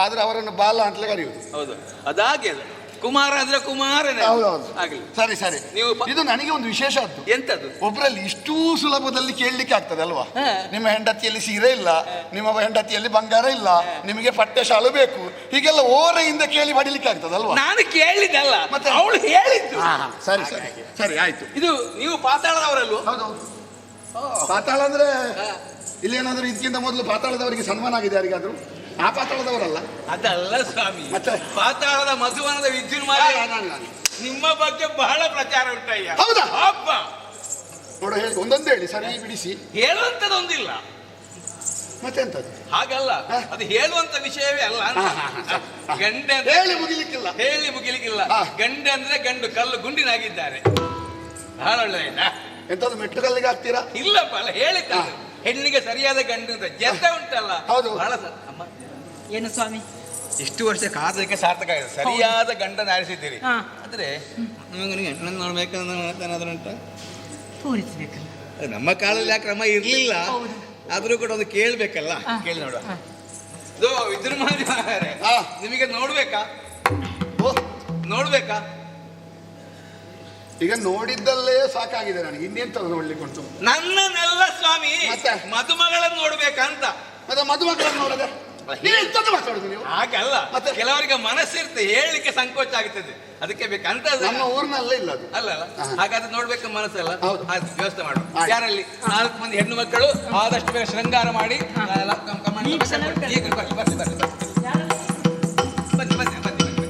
Speaker 6: ಆದ್ರೆ ಅವರನ್ನು ಬಾಲ ಅಂತಲೇ ಕರೆಯುವುದು.
Speaker 4: ಹೌದು, ಅದಾಗೆ ಅದು. ಕುಮಾರ ಅಂದ್ರೆ ಕುಮಾರನೇ.
Speaker 6: ಹೌದೌದು.
Speaker 4: ಆಗ್ಲಿ.
Speaker 6: ಸರಿ ಸರಿ.
Speaker 4: ನೀವು
Speaker 6: ಇದು ನನಗೆ ಒಂದು ವಿಶೇಷ ಆದ್ದು.
Speaker 4: ಎಂತದ್ದು?
Speaker 6: ಒಬ್ಬರಲ್ಲಿ ಇಷ್ಟೂ ಸುಲಭದಲ್ಲಿ ಕೇಳಲಿಕ್ಕೆ ಆಗ್ತದೆ ಅಲ್ವಾ? ನಿಮ್ಮ ಹೆಂಡತಿಯಲ್ಲಿ ಸೀರೆ ಇಲ್ಲ, ನಿಮ್ಮ ಹೆಂಡತಿಯಲ್ಲಿ ಬಂಗಾರ ಇಲ್ಲ, ನಿಮಗೆ ಪಟ್ಟೆ ಶಾಲು ಬೇಕು, ಹೀಗೆಲ್ಲ ಓರೆಯಿಂದ ಕೇಳಿ ಪಡಿಲಿಕ್ಕೆ ಆಗ್ತದೆ ಅಲ್ವಾ?
Speaker 4: ನಾನು ಕೇಳಿದ್ದಲ್ಲ,
Speaker 6: ಮತ್ತೆ
Speaker 4: ಅವಳು ಹೇಳಿದ್ದು.
Speaker 6: ಸರಿ ಸರಿ ಸರಿ, ಆಯ್ತು.
Speaker 4: ಇದು ನೀವು ಪಾತಾಳದವರಲ್ವ?
Speaker 6: ಹೌದೌದು. ಪಾತಾಳ ಅಂದ್ರೆ ಇಲ್ಲೇನಾದ್ರೂ ಇದಕ್ಕಿಂತ ಮೊದಲು ಪಾತಾಳದವರಿಗೆ ಸನ್ಮಾನ ಆಗಿದೆ ಯಾರಿಗಾದ್ರು? ಆ ಪಾತಾಳದವರಲ್ಲ.
Speaker 4: ಅದಲ್ಲ ಸ್ವಾಮಿ,
Speaker 6: ಮತ್ತೆ
Speaker 4: ಪಾತಾಳದ ಮಧುವನದ ವಿದ್ಯುನ್ಮಾಲ. ನಿಮ್ಮ ಬಗ್ಗೆ ಬಹಳ ಪ್ರಚಾರ ಉಂಟಯ್ಯ.
Speaker 6: ಹೌದಾ?
Speaker 4: ಹಬ್ಬ
Speaker 6: ನೋಡ, ಹೇಳಿ ಒಂದೊಂದು ಹೇಳಿ, ಸರಿ ಬಿಡಿಸಿ.
Speaker 4: ಹೇಳುವಂತದೊಂದಿಲ್ಲ.
Speaker 6: ಮತ್ತೆಂತದ್ದು
Speaker 4: ಹಾಗಲ್ಲ, ಅದು ಹೇಳುವಂತ ವಿಷಯವೇ ಅಲ್ಲ ಅಂತ. ಗಂಡೆ ಅಂದ್ರೆ
Speaker 6: ಹೇಳಿ ಮುಗಿಲಿಕ್ಕಿಲ್ಲ.
Speaker 4: ಹೇಳಿ ಮುಗಿಲಿಕ್ಕಿಲ್ಲ. ಗಂಡೆ ಅಂದ್ರೆ ಗಂಡು, ಕಲ್ಲು ಗುಂಡಿನಾಗಿದ್ದಾರೆ. ಬಹಳ ಒಳ್ಳೆ ಆಯ್ತಾ?
Speaker 6: ಎಂತದ್ದು ಮೆಟ್ಟು ಕಲ್ಲಿಗೆ ಹಾಕ್ತೀರಾ?
Speaker 4: ಇಲ್ಲಪ್ಪ, ಅಲ್ಲ ಹೇಳಿದ್ದಾರೆ ಹೆಣ್ಣಿಗೆ ಸರಿಯಾದ ಗಂಡು ಅಂತ ಜತ ಉಂಟಲ್ಲ.
Speaker 6: ಹೌದು.
Speaker 4: ಬಹಳ ಅಮ್ಮ,
Speaker 5: ಏನು ಸ್ವಾಮಿ?
Speaker 4: ಇಷ್ಟು ವರ್ಷ ಕಾದಕ್ಕೆ ಸಾರ್ಥಕ ಆಗಿದೆ. ಸರಿಯಾದ ಗಂಡನ ಆರಿಸಿದ್ದೀರಿ.
Speaker 5: ಹಾ.
Speaker 4: ಆದ್ರೆ ನಿಮಗೆ ಹೆಣ್ಣನ್ನು ನೋಡ್ಬೇಕಂದ್ರೆ ಉಂಟ.
Speaker 5: ತೋರಿಸ್ಬೇಕಲ್ಲ.
Speaker 4: ನಮ್ಮ ಕಾಲದಲ್ಲಿ ಆ ಕ್ರಮ ಇರ್ಲಿಲ್ಲ. ಆದ್ರೂ ಕೂಡ ಅದು ಕೇಳ್ಬೇಕಲ್ಲ. ಕೇಳಿ ನೋಡುವ. ಇದು ಇದ್ರ ಮಾಡಿ ನಿಮಗೆ ನೋಡ್ಬೇಕಾ? ನೋಡ್ಬೇಕಾ?
Speaker 6: ಈಗ ನೋಡಿದ್ದಲ್ಲೇ ಸಾಕಾಗಿದೆ ನನಗೆ, ಇನ್ನೆಂತದ್ದು ನೋಡ್ಲಿಕ್ಕೆ ಉಂಟು?
Speaker 4: ನನ್ನನ್ನೆಲ್ಲ ಸ್ವಾಮಿ
Speaker 6: ಮತ್ತೆ?
Speaker 4: ಮದುಮಗಳನ್ನು ನೋಡ್ಬೇಕಂತ.
Speaker 6: ಮತ್ತೆ ಮದುಮಕ್ಕಳನ್ನು ನೋಡದೆ ಎಂತದ್ದು ಮಾತಾಡುದು ನೀವು?
Speaker 4: ಹಾಗಲ್ಲ,
Speaker 6: ಮತ್ತೆ?
Speaker 4: ಕೆಲವರಿಗೆ ಮನಸ್ಸಿರುತ್ತೆ, ಹೇಳಲಿಕ್ಕೆ ಸಂಕೋಚ ಆಗ್ತದೆ, ಅದಕ್ಕೆ ಬೇಕಂತ.
Speaker 6: ನಮ್ಮ ಊರಿನಲ್ಲೇ ಇಲ್ಲ ಅದು.
Speaker 4: ಅಲ್ಲ ಹಾಗಾದ್ರೆ ನೋಡ್ಬೇಕು ಮನಸ್ಸಲ್ಲ.
Speaker 6: ಹೌದು.
Speaker 4: ಆಯ್ತು, ವ್ಯವಸ್ಥೆ ಮಾಡು.
Speaker 6: ಆಯ್ತು.
Speaker 4: ಯಾರಲ್ಲಿ 4 ಮಂದಿ ಹೆಣ್ಣು ಮಕ್ಕಳು ಆದಷ್ಟು ಬೇಗ ಶೃಂಗಾರ ಮಾಡಿ ನಾನೆಲ್ಲ
Speaker 5: ಈಗ ಚೆನ್ನಾಗಿ
Speaker 4: ಈಗ ಬರ್ಲಿ, ಬರ್ಲಿ, ಬರ್ಲಿ, ಬರ್ಲಿ. ಬನ್ನಿ, ಬನ್ನಿ, ಬನ್ನಿ, ಬನ್ನಿ, ಬನ್ನಿ.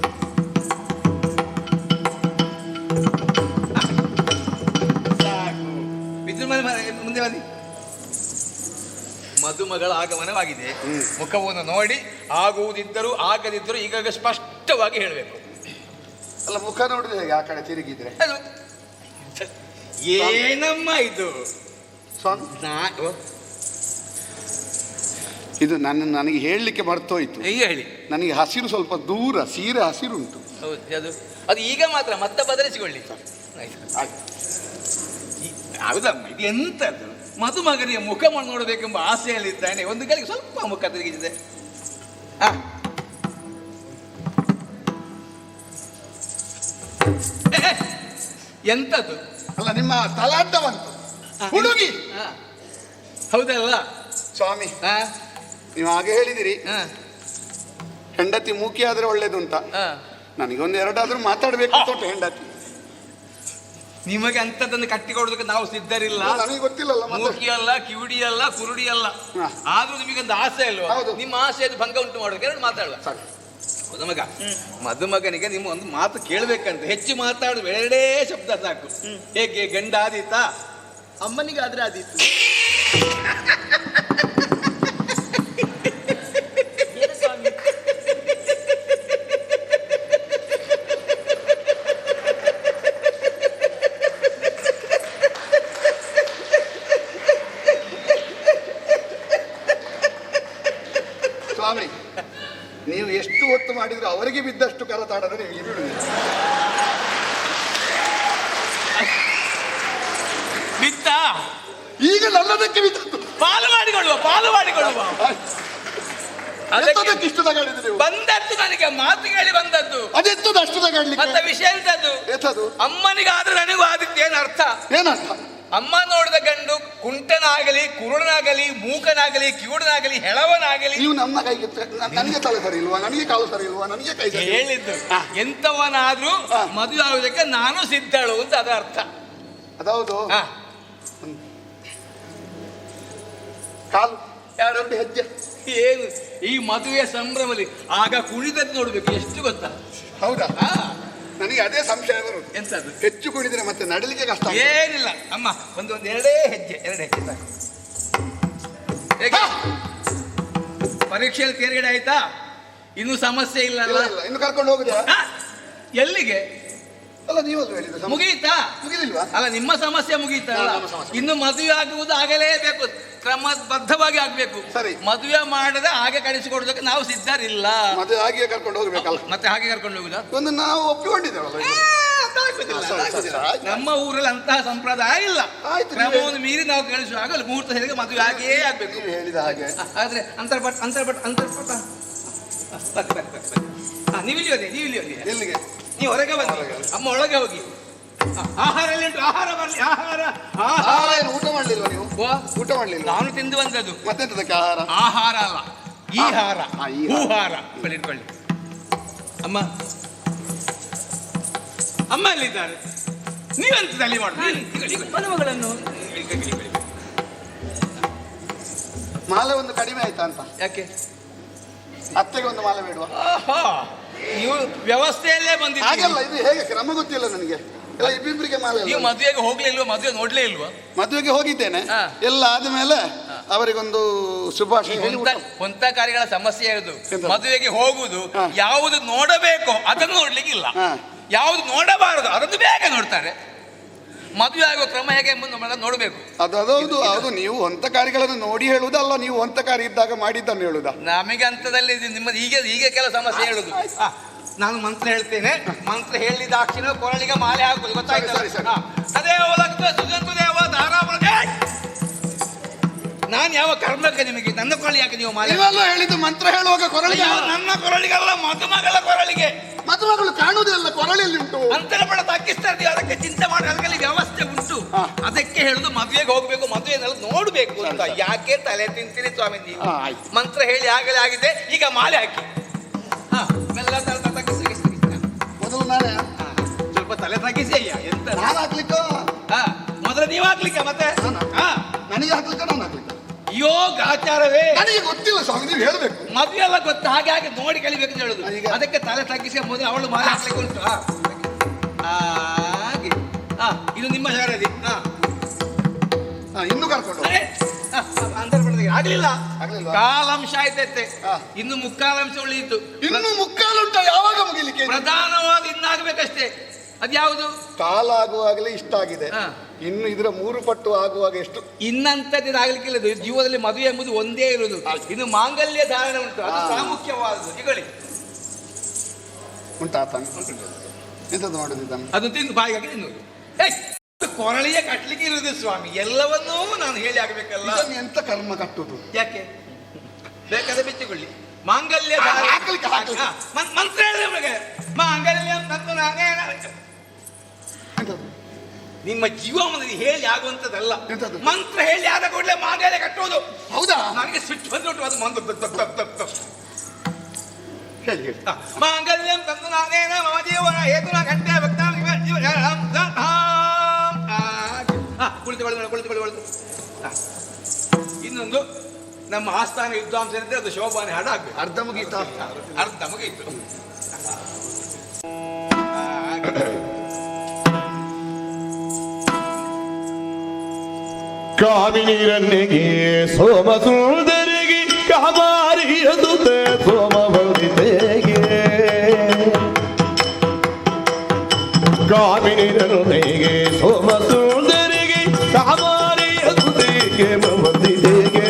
Speaker 4: ಸಾಕು. ಬಿದ್ರು ಮುಂದೆ ಬನ್ನಿ. ಮದುಮಗಳ ಆಗಮನವಾಗಿದೆ. ಮುಖವನ್ನು ನೋಡಿ ಆಗುವುದಿದ್ದರೂ ಆಗದಿದ್ದರೂ ಈಗ ಸ್ಪಷ್ಟವಾಗಿ ಹೇಳಬೇಕು.
Speaker 6: ಅಲ್ಲ, ಮುಖ ನೋಡಿದ್ರೆ ಹೇಗೆ ಆ ಕಡೆ ತಿರುಗಿದ್ರೆ?
Speaker 4: ಅದು ಏನಮ್ಮ ಇದು?
Speaker 6: ಸ್ವಾಮಿ, ಇದು ನನಗೆ ಹೇಳಲಿಕ್ಕೆ ಮರ್ತೋಯ್ತು.
Speaker 4: ಹೇಳಿ.
Speaker 6: ನನಗೆ ಹಸಿರು ಸ್ವಲ್ಪ ದೂರ, ಸೀರೆ ಹಸಿರು ಉಂಟು.
Speaker 4: ಹೌದು, ಅದು ಈಗ ಮಾತ್ರ, ಮತ್ತೆ ಬದಲಿಸಿಕೊಳ್ಳಿ. ಹೌದಮ್ಮ, ಇದು ಎಂತದ್ದು? ಮದುಮಗನಿಗೆ ಮುಖ ನೋಡಬೇಕೆಂಬ ಆಸೆಯಲ್ಲಿದ್ದಾನೆ. ಒಂದು ಗಳಿಗೆ ಸ್ವಲ್ಪ ಮುಖ ತಿರುಗಿದೆ. ಎಂತದ್ದು?
Speaker 6: ಅಲ್ಲ, ನಿಮ್ಮ ತಲಾಂತ ಬಂತು ಹುಡುಗಿ.
Speaker 4: ಹೌದಲ್ಲ
Speaker 6: ಸ್ವಾಮಿ, ನೀವು ಹಾಗೆ ಹೇಳಿದಿರಿ ಹೆಂಡತಿ ಮೂಕಿ ಆದ್ರೆ ಒಳ್ಳೇದು ಅಂತ. ನನಗೊಂದು ಎರಡಾದ್ರೂ ಮಾತಾಡ್ಬೇಕು ಅಂತ ಉಂಟು ಹೆಂಡತಿ.
Speaker 4: ನಿಮಗೆ ಅಂತದನ್ನು ಕಟ್ಟಿಕೊಡೋದಕ್ಕೆ ನಾವು ಸಿದ್ಧರಿಲ್ಲ.
Speaker 6: ನನಗೆ ಗೊತ್ತಿಲ್ಲಲ್ಲ.
Speaker 4: ಮೂಕಿ ಅಲ್ಲ, ಕಿವಿಡಿ ಅಲ್ಲ, ಕುರುಡಿ ಅಲ್ಲ. ಆದ್ರೂ ನಿಮಗೊಂದು ಆಸೆ ಅಲ್ವಾ? ನಿಮ್ಮ ಆಸೆಯದು ಭಂಗ ಉಂಟು ಮಾಡೋದಕ್ಕೆ ಎರಡು ಮಾತಾಡುವ. ಮದುಮಗ, ಮದುಮಗನಿಗೆ ನಿಮ್ಮ ಒಂದು ಮಾತು ಕೇಳ್ಬೇಕಂತ. ಹೆಚ್ಚು ಮಾತಾಡುವ, ಎರಡೇ ಶಬ್ದ ಸಾಕು. ಹೇಗೆ ಗಂಡ ಆದೀತಾ?
Speaker 2: ಅಮ್ಮನಿಗಾದ್ರೆ ಆದೀತು.
Speaker 5: ಏನು ಸ್ವಾಮಿ?
Speaker 6: ಸ್ವಾಮಿ, ನೀವು ಎಷ್ಟು ಹೊತ್ತು ಮಾಡಿದ್ರು ಅವರಿಗೆ ಬಿದ್ದಷ್ಟು ಕರತಾಡದೆ ನೀವು ಬಿಡುವುದಿಲ್ಲ.
Speaker 4: ಬಿತ್ತ
Speaker 6: ಈಗ ನನ್ನದಕ್ಕೆ ಬಿದ್ದದ್ದು.
Speaker 4: ಪಾಲು ಮಾಡಿಕೊಳ್ಳುವ, ಪಾಲು ಮಾಡಿಕೊಳ್ಳುವ.
Speaker 6: ಅದಕ್ಕೆ ಇಷ್ಟು ತಗೊಂಡಿದ್ದು ನೀವು?
Speaker 4: ಬಂದದ್ದು ನನಗೆ ಮಾತು ಕೇಳಿ ಬಂದದ್ದು.
Speaker 6: ಅದೆಂತದ್ದು ಅಷ್ಟು ತಗೊಂಡ್ಲಿಕ್ಕೆ?
Speaker 4: ಮತ್ತೆ ವಿಷಯ ಎಂತದ್ದು?
Speaker 6: ಎಂತದ್ದು?
Speaker 4: ಅಮ್ಮನಿಗಾದ್ರೆ ನನಗೂ ಆದಿತ್ತು. ಏನರ್ಥ?
Speaker 6: ಏನರ್ಥ?
Speaker 4: ಅಮ್ಮ ನೋಡಿದ ಗಂಡು ಕುಂಟನಾಗಲಿ, ಕುರುಡನಾಗಲಿ, ಮೂಕನಾಗಲಿ, ಕಿವುಡನಾಗಲಿ, ಹೆಳವನಾಗಲಿ.
Speaker 6: ನೀವು ನಮ್ಮ ಕೈಗೆ ನನಗೆ ತಲೆ ಸರಿ ಇಲ್ವಾ? ನನಗೆ ಕಾಲು ಸರಿ ಇಲ್ವಾ? ನನಗೆ ಕೈ ಸರಿ
Speaker 4: ಹೇಳಿದ್ದು ಎಂತವನಾದ್ರೂ ಮದುವೆ ಆಗುವುದಕ್ಕೆ ನಾನು ಸಿದ್ಧಳು ಅಂತ ಅದರ ಅರ್ಥ.
Speaker 6: ಅದೌದು. ಕಾಲು ಎರಡು ಹೆಜ್ಜೆ.
Speaker 4: ಏನು ಈ ಮದುವೆ ಸಂಭ್ರಮದಲ್ಲಿ ಆಗ ಕುಣಿದದ್ದು ನೋಡ್ಬೇಕು, ಎಷ್ಟು ಗೊತ್ತಾ?
Speaker 6: ಹೌದಾ? ನನಗೆ ಅದೇ ಸಂಶಯ ಬರುವುದು.
Speaker 4: ಎಂತದ್ದು?
Speaker 6: ಹೆಚ್ಚು ಕುಣಿದ್ರೆ ಮತ್ತೆ ನಡಲಿಕ್ಕೆ ಕಷ್ಟ.
Speaker 4: ಏನಿಲ್ಲ ಅಮ್ಮ, ಒಂದು ಎರಡೇ ಹೆಜ್ಜೆ, ಎರಡು ಹೆಜ್ಜೆ ಸಾಕು. ಹೇಗೆ ಪರೀಕ್ಷೆಯಲ್ಲಿ ತೇರ್ಗಡೆ ಆಯ್ತಾ? ಇನ್ನೂ ಸಮಸ್ಯೆ ಇಲ್ಲ ಅಲ್ಲ?
Speaker 6: ಇನ್ನು ಕರ್ಕೊಂಡು ಹೋಗುದಾ?
Speaker 4: ಎಲ್ಲಿಗೆ?
Speaker 6: ಅಲ್ಲ, ನೀವಲ್ವ ಹೇಳಿದ್ದು?
Speaker 4: ಮುಗಿಯಿತಾ?
Speaker 6: ಮುಗಿದಿಲ್ವಾ?
Speaker 4: ಅಲ್ಲ, ನಿಮ್ಮ ಸಮಸ್ಯೆ ಮುಗಿಯಿತಲ್ಲ. ಇನ್ನು ಮದುವೆ ಆಗುವುದು ಆಗಲೇಬೇಕು, ಕ್ರಮಬದ್ಧವಾಗಿ ಆಗ್ಬೇಕು.
Speaker 6: ಸರಿ.
Speaker 4: ಮದುವೆ ಮಾಡದೆ ಹಾಗೆ ಕಳಿಸಿಕೊಡೋದಕ್ಕೆ ನಾವು ಸಿದ್ಧರಿಲ್ಲ.
Speaker 6: ಮದುವೆ ಹಾಗೆ ಕರ್ಕೊಂಡು ಹೋಗ್ಬೇಕಲ್ಲ?
Speaker 4: ಮತ್ತೆ ಹಾಗೆ ಕರ್ಕೊಂಡು ಹೋಗುದಾ?
Speaker 6: ಒಂದು ನಾವು ಒಪ್ಪಿಕೊಂಡಿದ್ದೇವಲ್ಲ.
Speaker 4: ನಮ್ಮ ಊರಲ್ಲಿ ಅಂತಹ ಸಂಪ್ರದಾಯ ಇಲ್ಲ.
Speaker 6: ಆಯ್ತು,
Speaker 4: ಕ್ರಮವನ್ನು ಮೀರಿ ನಾವು ಕಳಿಸುವಾಗ ಮುಹೂರ್ತ ಸರಿಗೆ ಮದುವೆ ಹಾಗೇ ಆಗ್ಬೇಕು.
Speaker 6: ನೀವು ಹೇಳಿದ ಹಾಗೆ.
Speaker 4: ಆದ್ರೆ ಅಂತರ್ಪಟ್ಟ ನೀವು ಇಲ್ಲಿ ಹೋಗಿ, ನೀವು ಇಲ್ಲಿ ಹೋಗಿ.
Speaker 6: ಎಲ್ಲಿಗೆ?
Speaker 4: ನೀವು ಹೊರಗೆ ಬನ್ನಿ, ಅಮ್ಮ ಒಳಗೆ ಹೋಗಿ. ಆಹಾರ ಎಲ್ಲಿ ಉಂಟು? ಆಹಾರ ಬರ್ಲಿ, ಆಹಾರ.
Speaker 6: ಆಹಾರ ಏನು ಊಟ ಮಾಡ್ಲಿಲ್ವಾ ನೀವು? ಊಟ ಮಾಡ್ಲಿಲ್ಲ?
Speaker 4: ನಾನು ತಿಂದು ಬಂದದ್ದು.
Speaker 6: ಮತ್ತೆಂತದಕ್ಕೆ ಆಹಾರ?
Speaker 4: ಆಹಾರ ಅಲ್ಲ, ಈ ಹಾರ,
Speaker 6: ಈ
Speaker 4: ಹೂಹಾರ. ಇಟ್ಕೊಳ್ಳಿ ಅಮ್ಮ. ಅಮ್ಮ ಎಲ್ಲಿದ್ದಾರೆ? ನೀವೆಂತ ತಲೆ ಮಾಡಿ
Speaker 5: ಮದುಮಗಳನ್ನು
Speaker 6: ಮಾಲೆ ಒಂದು ಕಡಿಮೆ ಆಯ್ತಾ ಅಂತ?
Speaker 4: ಯಾಕೆ?
Speaker 6: ಅತ್ತೆಗೆ ಒಂದು ಮಾಲೆ ಬೇಡುವ?
Speaker 4: ನೀವು ವ್ಯವಸ್ಥೆಯಲ್ಲೇ ಬಂದಿದ್ದೀರಿ.
Speaker 6: ಹಾಗಲ್ಲ, ಇದು ಹೇಗೆ ಕ್ರಮ ಗೊತ್ತಿಲ್ಲ ನನಗೆ. ಎಲ್ಲ ಇಬ್ಬಿಬ್ಬರಿಗೆ ಮಾಲೆ
Speaker 4: ನೀವು ಮದುವೆಗೆ ಹೋಗ್ಲಿಲ್ವಾ? ಮದುವೆ ನೋಡ್ಲೇ ಇಲ್ವಾ?
Speaker 6: ಮದುವೆಗೆ ಹೋಗಿದ್ದೇನೆ.
Speaker 4: ಹಾ.
Speaker 6: ಎಲ್ಲ ಆದ್ಮೇಲೆ ಅವರಿಗೊಂದು ಶುಭಾಶಯ ಹೇಳಿ ಊಟ.
Speaker 4: ಹೊಂತ ಕಾರ್ಯಗಳ ಸಮಸ್ಯೆ ಇರುದು.
Speaker 6: ಎಂತ?
Speaker 4: ಮದುವೆಗೆ ಹೋಗುದು,
Speaker 6: ಹಾ.
Speaker 4: ಯಾವುದು ನೋಡಬೇಕು ಅದನ್ನು ನೋಡ್ಲಿಕ್ಕಿಲ್ಲ,
Speaker 6: ಹಾ.
Speaker 4: ಯಾವುದು ನೋಡಬಾರದು ಅದನ್ನು ಬೇಗ ನೋಡ್ತಾರೆ. ಮದುವೆ ಆಗುವ ಕ್ರಮ ಹೇಗೆ ಎಂಬುದು ನೋಡಬೇಕು.
Speaker 6: ಅದು ನೀವು ಹೊಂತಕಾರಿಗಳನ್ನು ನೋಡಿ ಹೇಳುವುದಲ್ಲ, ನೀವು ಹೊಂತಕಾರಿ ಇದ್ದಾಗ ಮಾಡಿದ್ದನ್ನು ಹೇಳುದಾ?
Speaker 4: ನಮಗೆ ಅಂತದಲ್ಲಿ ನಿಮ್ಮದು ಹೀಗೆ ಕೆಲವು ಸಮಸ್ಯೆ ಹೇಳುದು. ನಾನು ಮಂತ್ರ ಹೇಳ್ತೇನೆ, ಮಂತ್ರ ಹೇಳಿದಾಕ್ಷಣ ಕೊರಳಿಗೆ ಮಾಲೆ ಹಾಕುದು, ಗೊತ್ತಾಯ್ತು?
Speaker 6: ಸರಿ, ಸರಿ.
Speaker 4: ತದೇವ ಲಗ್ನ ಸುಜಂತು ದೇವ ಧಾರಾವಣೆ. ನಾನು ಯಾವ ಕರ್ಮಕ್ಕೆ ನಿಮಗೆ ನನ್ನ ಕೊರಳಿ ಯಾಕೆ ನೀವು ಮಾಲೆ?
Speaker 6: ನೀವೆಲ್ಲ ಹೇಳಿದ್ದು ಮಂತ್ರ ಹೇಳುವಾಗ ಕೊರಳಿಗೆ.
Speaker 4: ಅಯ್ಯೋ, ನನ್ನ ಕೊರಳಿಗಲ್ಲ, ಮದುಮಗಳ ಕೊರಳಿಗೆ.
Speaker 6: ಮದುಮಗಳು ಕಾಣುವುದಿಲ್ಲ, ಕೊರಳಿಯಲ್ಲಿ ಉಂಟು.
Speaker 4: ಅಂತರಪಡ ತಗ್ಗಿಸ್ತಾ ಇದ್ದೀವಿ, ಅದಕ್ಕೆ ಚಿಂತೆ ಮಾಡಿ ಅದಕ್ಕೆ ವ್ಯವಸ್ಥೆ ಉಂಟು.
Speaker 6: ಹಾ.
Speaker 4: ಅದಕ್ಕೆ ಹೇಳುದು ಮದುವೆಗೆ ಹೋಗ್ಬೇಕು, ಮದುವೆನೆಲ್ಲ ನೋಡ್ಬೇಕು ಅಂತ. ಯಾಕೆ ತಲೆ ತಿಂತೀರಿ ಸ್ವಾಮಿ ನೀವು?
Speaker 6: ಹಾ, ಆಯ್ತು.
Speaker 4: ಮಂತ್ರ ಹೇಳಿ ಆಗಲೇ ಆಗಿದೆ, ಈಗ ಮಾಲೆ ಹಾಕಿ. ಹಾ, ಮೆಲ್ಲ ತಗ್ಗಿಸಿ.
Speaker 6: ಮೊದಲು ನಾನೇ
Speaker 4: ಸ್ವಲ್ಪ ತಲೆ ತಗ್ಗಿಸಿ. ಅಯ್ಯ ಎಂತ
Speaker 6: ನಾನು ಹಾಕ್ಲಿಕ್ಕ,
Speaker 4: ಹಾ, ಮೊದಲು ನೀವು ಹಾಕ್ಲಿಕ್ಕೆ ಮತ್ತೆ? ಹಾ,
Speaker 6: ನನಗೆ ಹಾಕ್ಲಿಕ್ಕ, ನಾನು ಹಾಕ್ಲಿಕ್ಕ.
Speaker 4: ಅಯ್ಯೋ ಗಾಚಾರವೇ,
Speaker 6: ನನಗೆ ಗೊತ್ತಿಲ್ಲ ಸ್ವಾಮಿ, ನೀವು ಹೇಳ್ಬೇಕು.
Speaker 4: ಮದುವೆ ಎಲ್ಲ ಗೊತ್ತು, ಹಾಗೆ ನೋಡಿ ಕಲಿಬೇಕು ಅಂತ ಹೇಳುದು.
Speaker 6: ಈಗ-
Speaker 4: ಅದಕ್ಕೆ ತಲೆ ತಗ್ಗಿಸಿ ಮೊದಲು ಅವಳು ಮಾಲೆ ಹಾಕ್ಲಿಕ್ಕೆ ಉಂಟು. ಹಾಗೆ. ಹಾ, ಇದು ನಿಮ್ಮ ಶಾರದಿ. ಹಾ,
Speaker 6: ಇನ್ನು ಕರ್ಕೊಂಡು ಹೋಗು.
Speaker 4: ಅಂತರ್ಪಡದಿಗೆ ಆಗ್ಲಿಲ್ಲ,
Speaker 6: ಆಗ್ಲಿಲ್ವಾ?
Speaker 4: ಕಾಲಾಂಶ ಆಯ್ತೈತೆ.
Speaker 6: ಹಾ.
Speaker 4: ಇನ್ನು ಮುಕ್ಕಾಲಾಂಶ ಉಳಿಯಿತು.
Speaker 6: ಇನ್ನು ಮುಕ್ಕಾಲುಂಟ, ಯಾವಾಗ ಮುಗಿಲಿಕ್ಕೆ?
Speaker 4: ಪ್ರಧಾನವಾದ ಇನ್ನಾಗಬೇಕಷ್ಟೇ. ಅದ್ಯಾವುದು?
Speaker 6: ಕಾಲಾಗುವಾಗಲೇ ಇಷ್ಟ ಆಗಿದೆ.
Speaker 4: ಹಾ.
Speaker 6: ಇನ್ನು ಇದರ 3 ಪಟ್ಟು ಆಗುವಾಗ ಎಷ್ಟು?
Speaker 4: ಇನ್ನಂತದ್ದು ಆಗ್ಲಿಕ್ಕಿಲ್ಲ. ಇದು ಜೀವನದಲ್ಲಿ ಮದುವೆ ಎಂಬುದು ಒಂದೇ ಇರುವುದು. ಇನ್ನು ಮಾಂಗಲ್ಯ ಧಾರಣೆ ಉಂಟು, ಅದು ಪ್ರಾಮುಖ್ಯವಾದದ್ದು. ಈಗಳಿ
Speaker 6: ಉಂಟಾ ತಾನೆ? ಎಂತದ್ದು ಮಾಡುದು ಇದನ್ನು?
Speaker 4: ಅದು ತಿಂದು ಬಾಯಿಗೆ ತಿನ್ನುವುದು. ಕೊರಳಿಯ ಕಟ್ಲಿಕ್ಕೆ ಇರುವುದು ಸ್ವಾಮಿ, ಎಲ್ಲವನ್ನೂ ನಾನು ಹೇಳಿ ಆಗ್ಬೇಕಲ್ಲ.
Speaker 6: ಇದನ್ನು ಎಂತ ಕರ್ಮ ಕಟ್ಟುದು?
Speaker 4: ಯಾಕೆ ಬೇಕಾದ್ರೆ ಬೆಚ್ಚಿಕೊಳ್ಳಿ. ಮಾಂಗಲ್ಯ
Speaker 6: ಹಾಕ್ಲಿಕ್ಕೆ.
Speaker 4: ಮಂತ್ರ ಹೇಳಿದ್ರೆ ನಮಗೆ ಮಾಂಗಲ್ಯ ತಂತು ನಾನೇ.
Speaker 6: ಎಂತದ್ದು?
Speaker 4: ನಿಮ್ಮ ಜೀವನದಲ್ಲಿ ಹೇಳಿ ಆಗುವಂತದ್ದಲ್ಲ.
Speaker 6: ಎಂತದ್ದು?
Speaker 4: ಮಂತ್ರ ಹೇಳಿ ಆದ ಕೂಡಲೇ ಮಾಂಗಲ್ಯ ಕಟ್ಟುವುದು.
Speaker 6: ಹೌದಾ?
Speaker 4: ನನಗೆ ಸಿಟ್ಟು ಬಂದ್ಬಿಟ್ಟು ಅದು ಮಂತ್ರ
Speaker 6: ಹೇಳಿ ಹೇಳಿ.
Speaker 4: ಮಾಂಗಲ್ಯಂ ತಂದು ನಾನೇನ ಮಮ ಜೀವನ ಹೇತುನ ಗಂಟೆ ಭಕ್ತ ಕುಳಿತುಕೊಳ್ಳಿ. ಇನ್ನೊಂದು ನಮ್ಮ ಆಸ್ಥಾನ ವಿದ್ವಾಂಸ ಇದ್ರೆ ಅದು ಶೋಭಾನೆ ಹಾಡು ಆಗ್ಬೇಕು.
Speaker 6: ಅರ್ಧ ಮುಗೀತ.
Speaker 4: ಅರ್ಧ ಮುಗೀತು.
Speaker 1: ಕಾಮಿನಿರನ್ನಿಗೆ ಸೋಮ ಸುಂದರಿಗೆ ಕಾಮಾರಿಯದು ಸೋಮ ಬಂದಿತೆಗೆ ಕಾಮಿನಿರನ್ನಿಗೆ ಸೋಮ ಸುಂದರಿಗೆ ಕಾಮಾರಿಯದು ಬಂದಿತೆಗೆ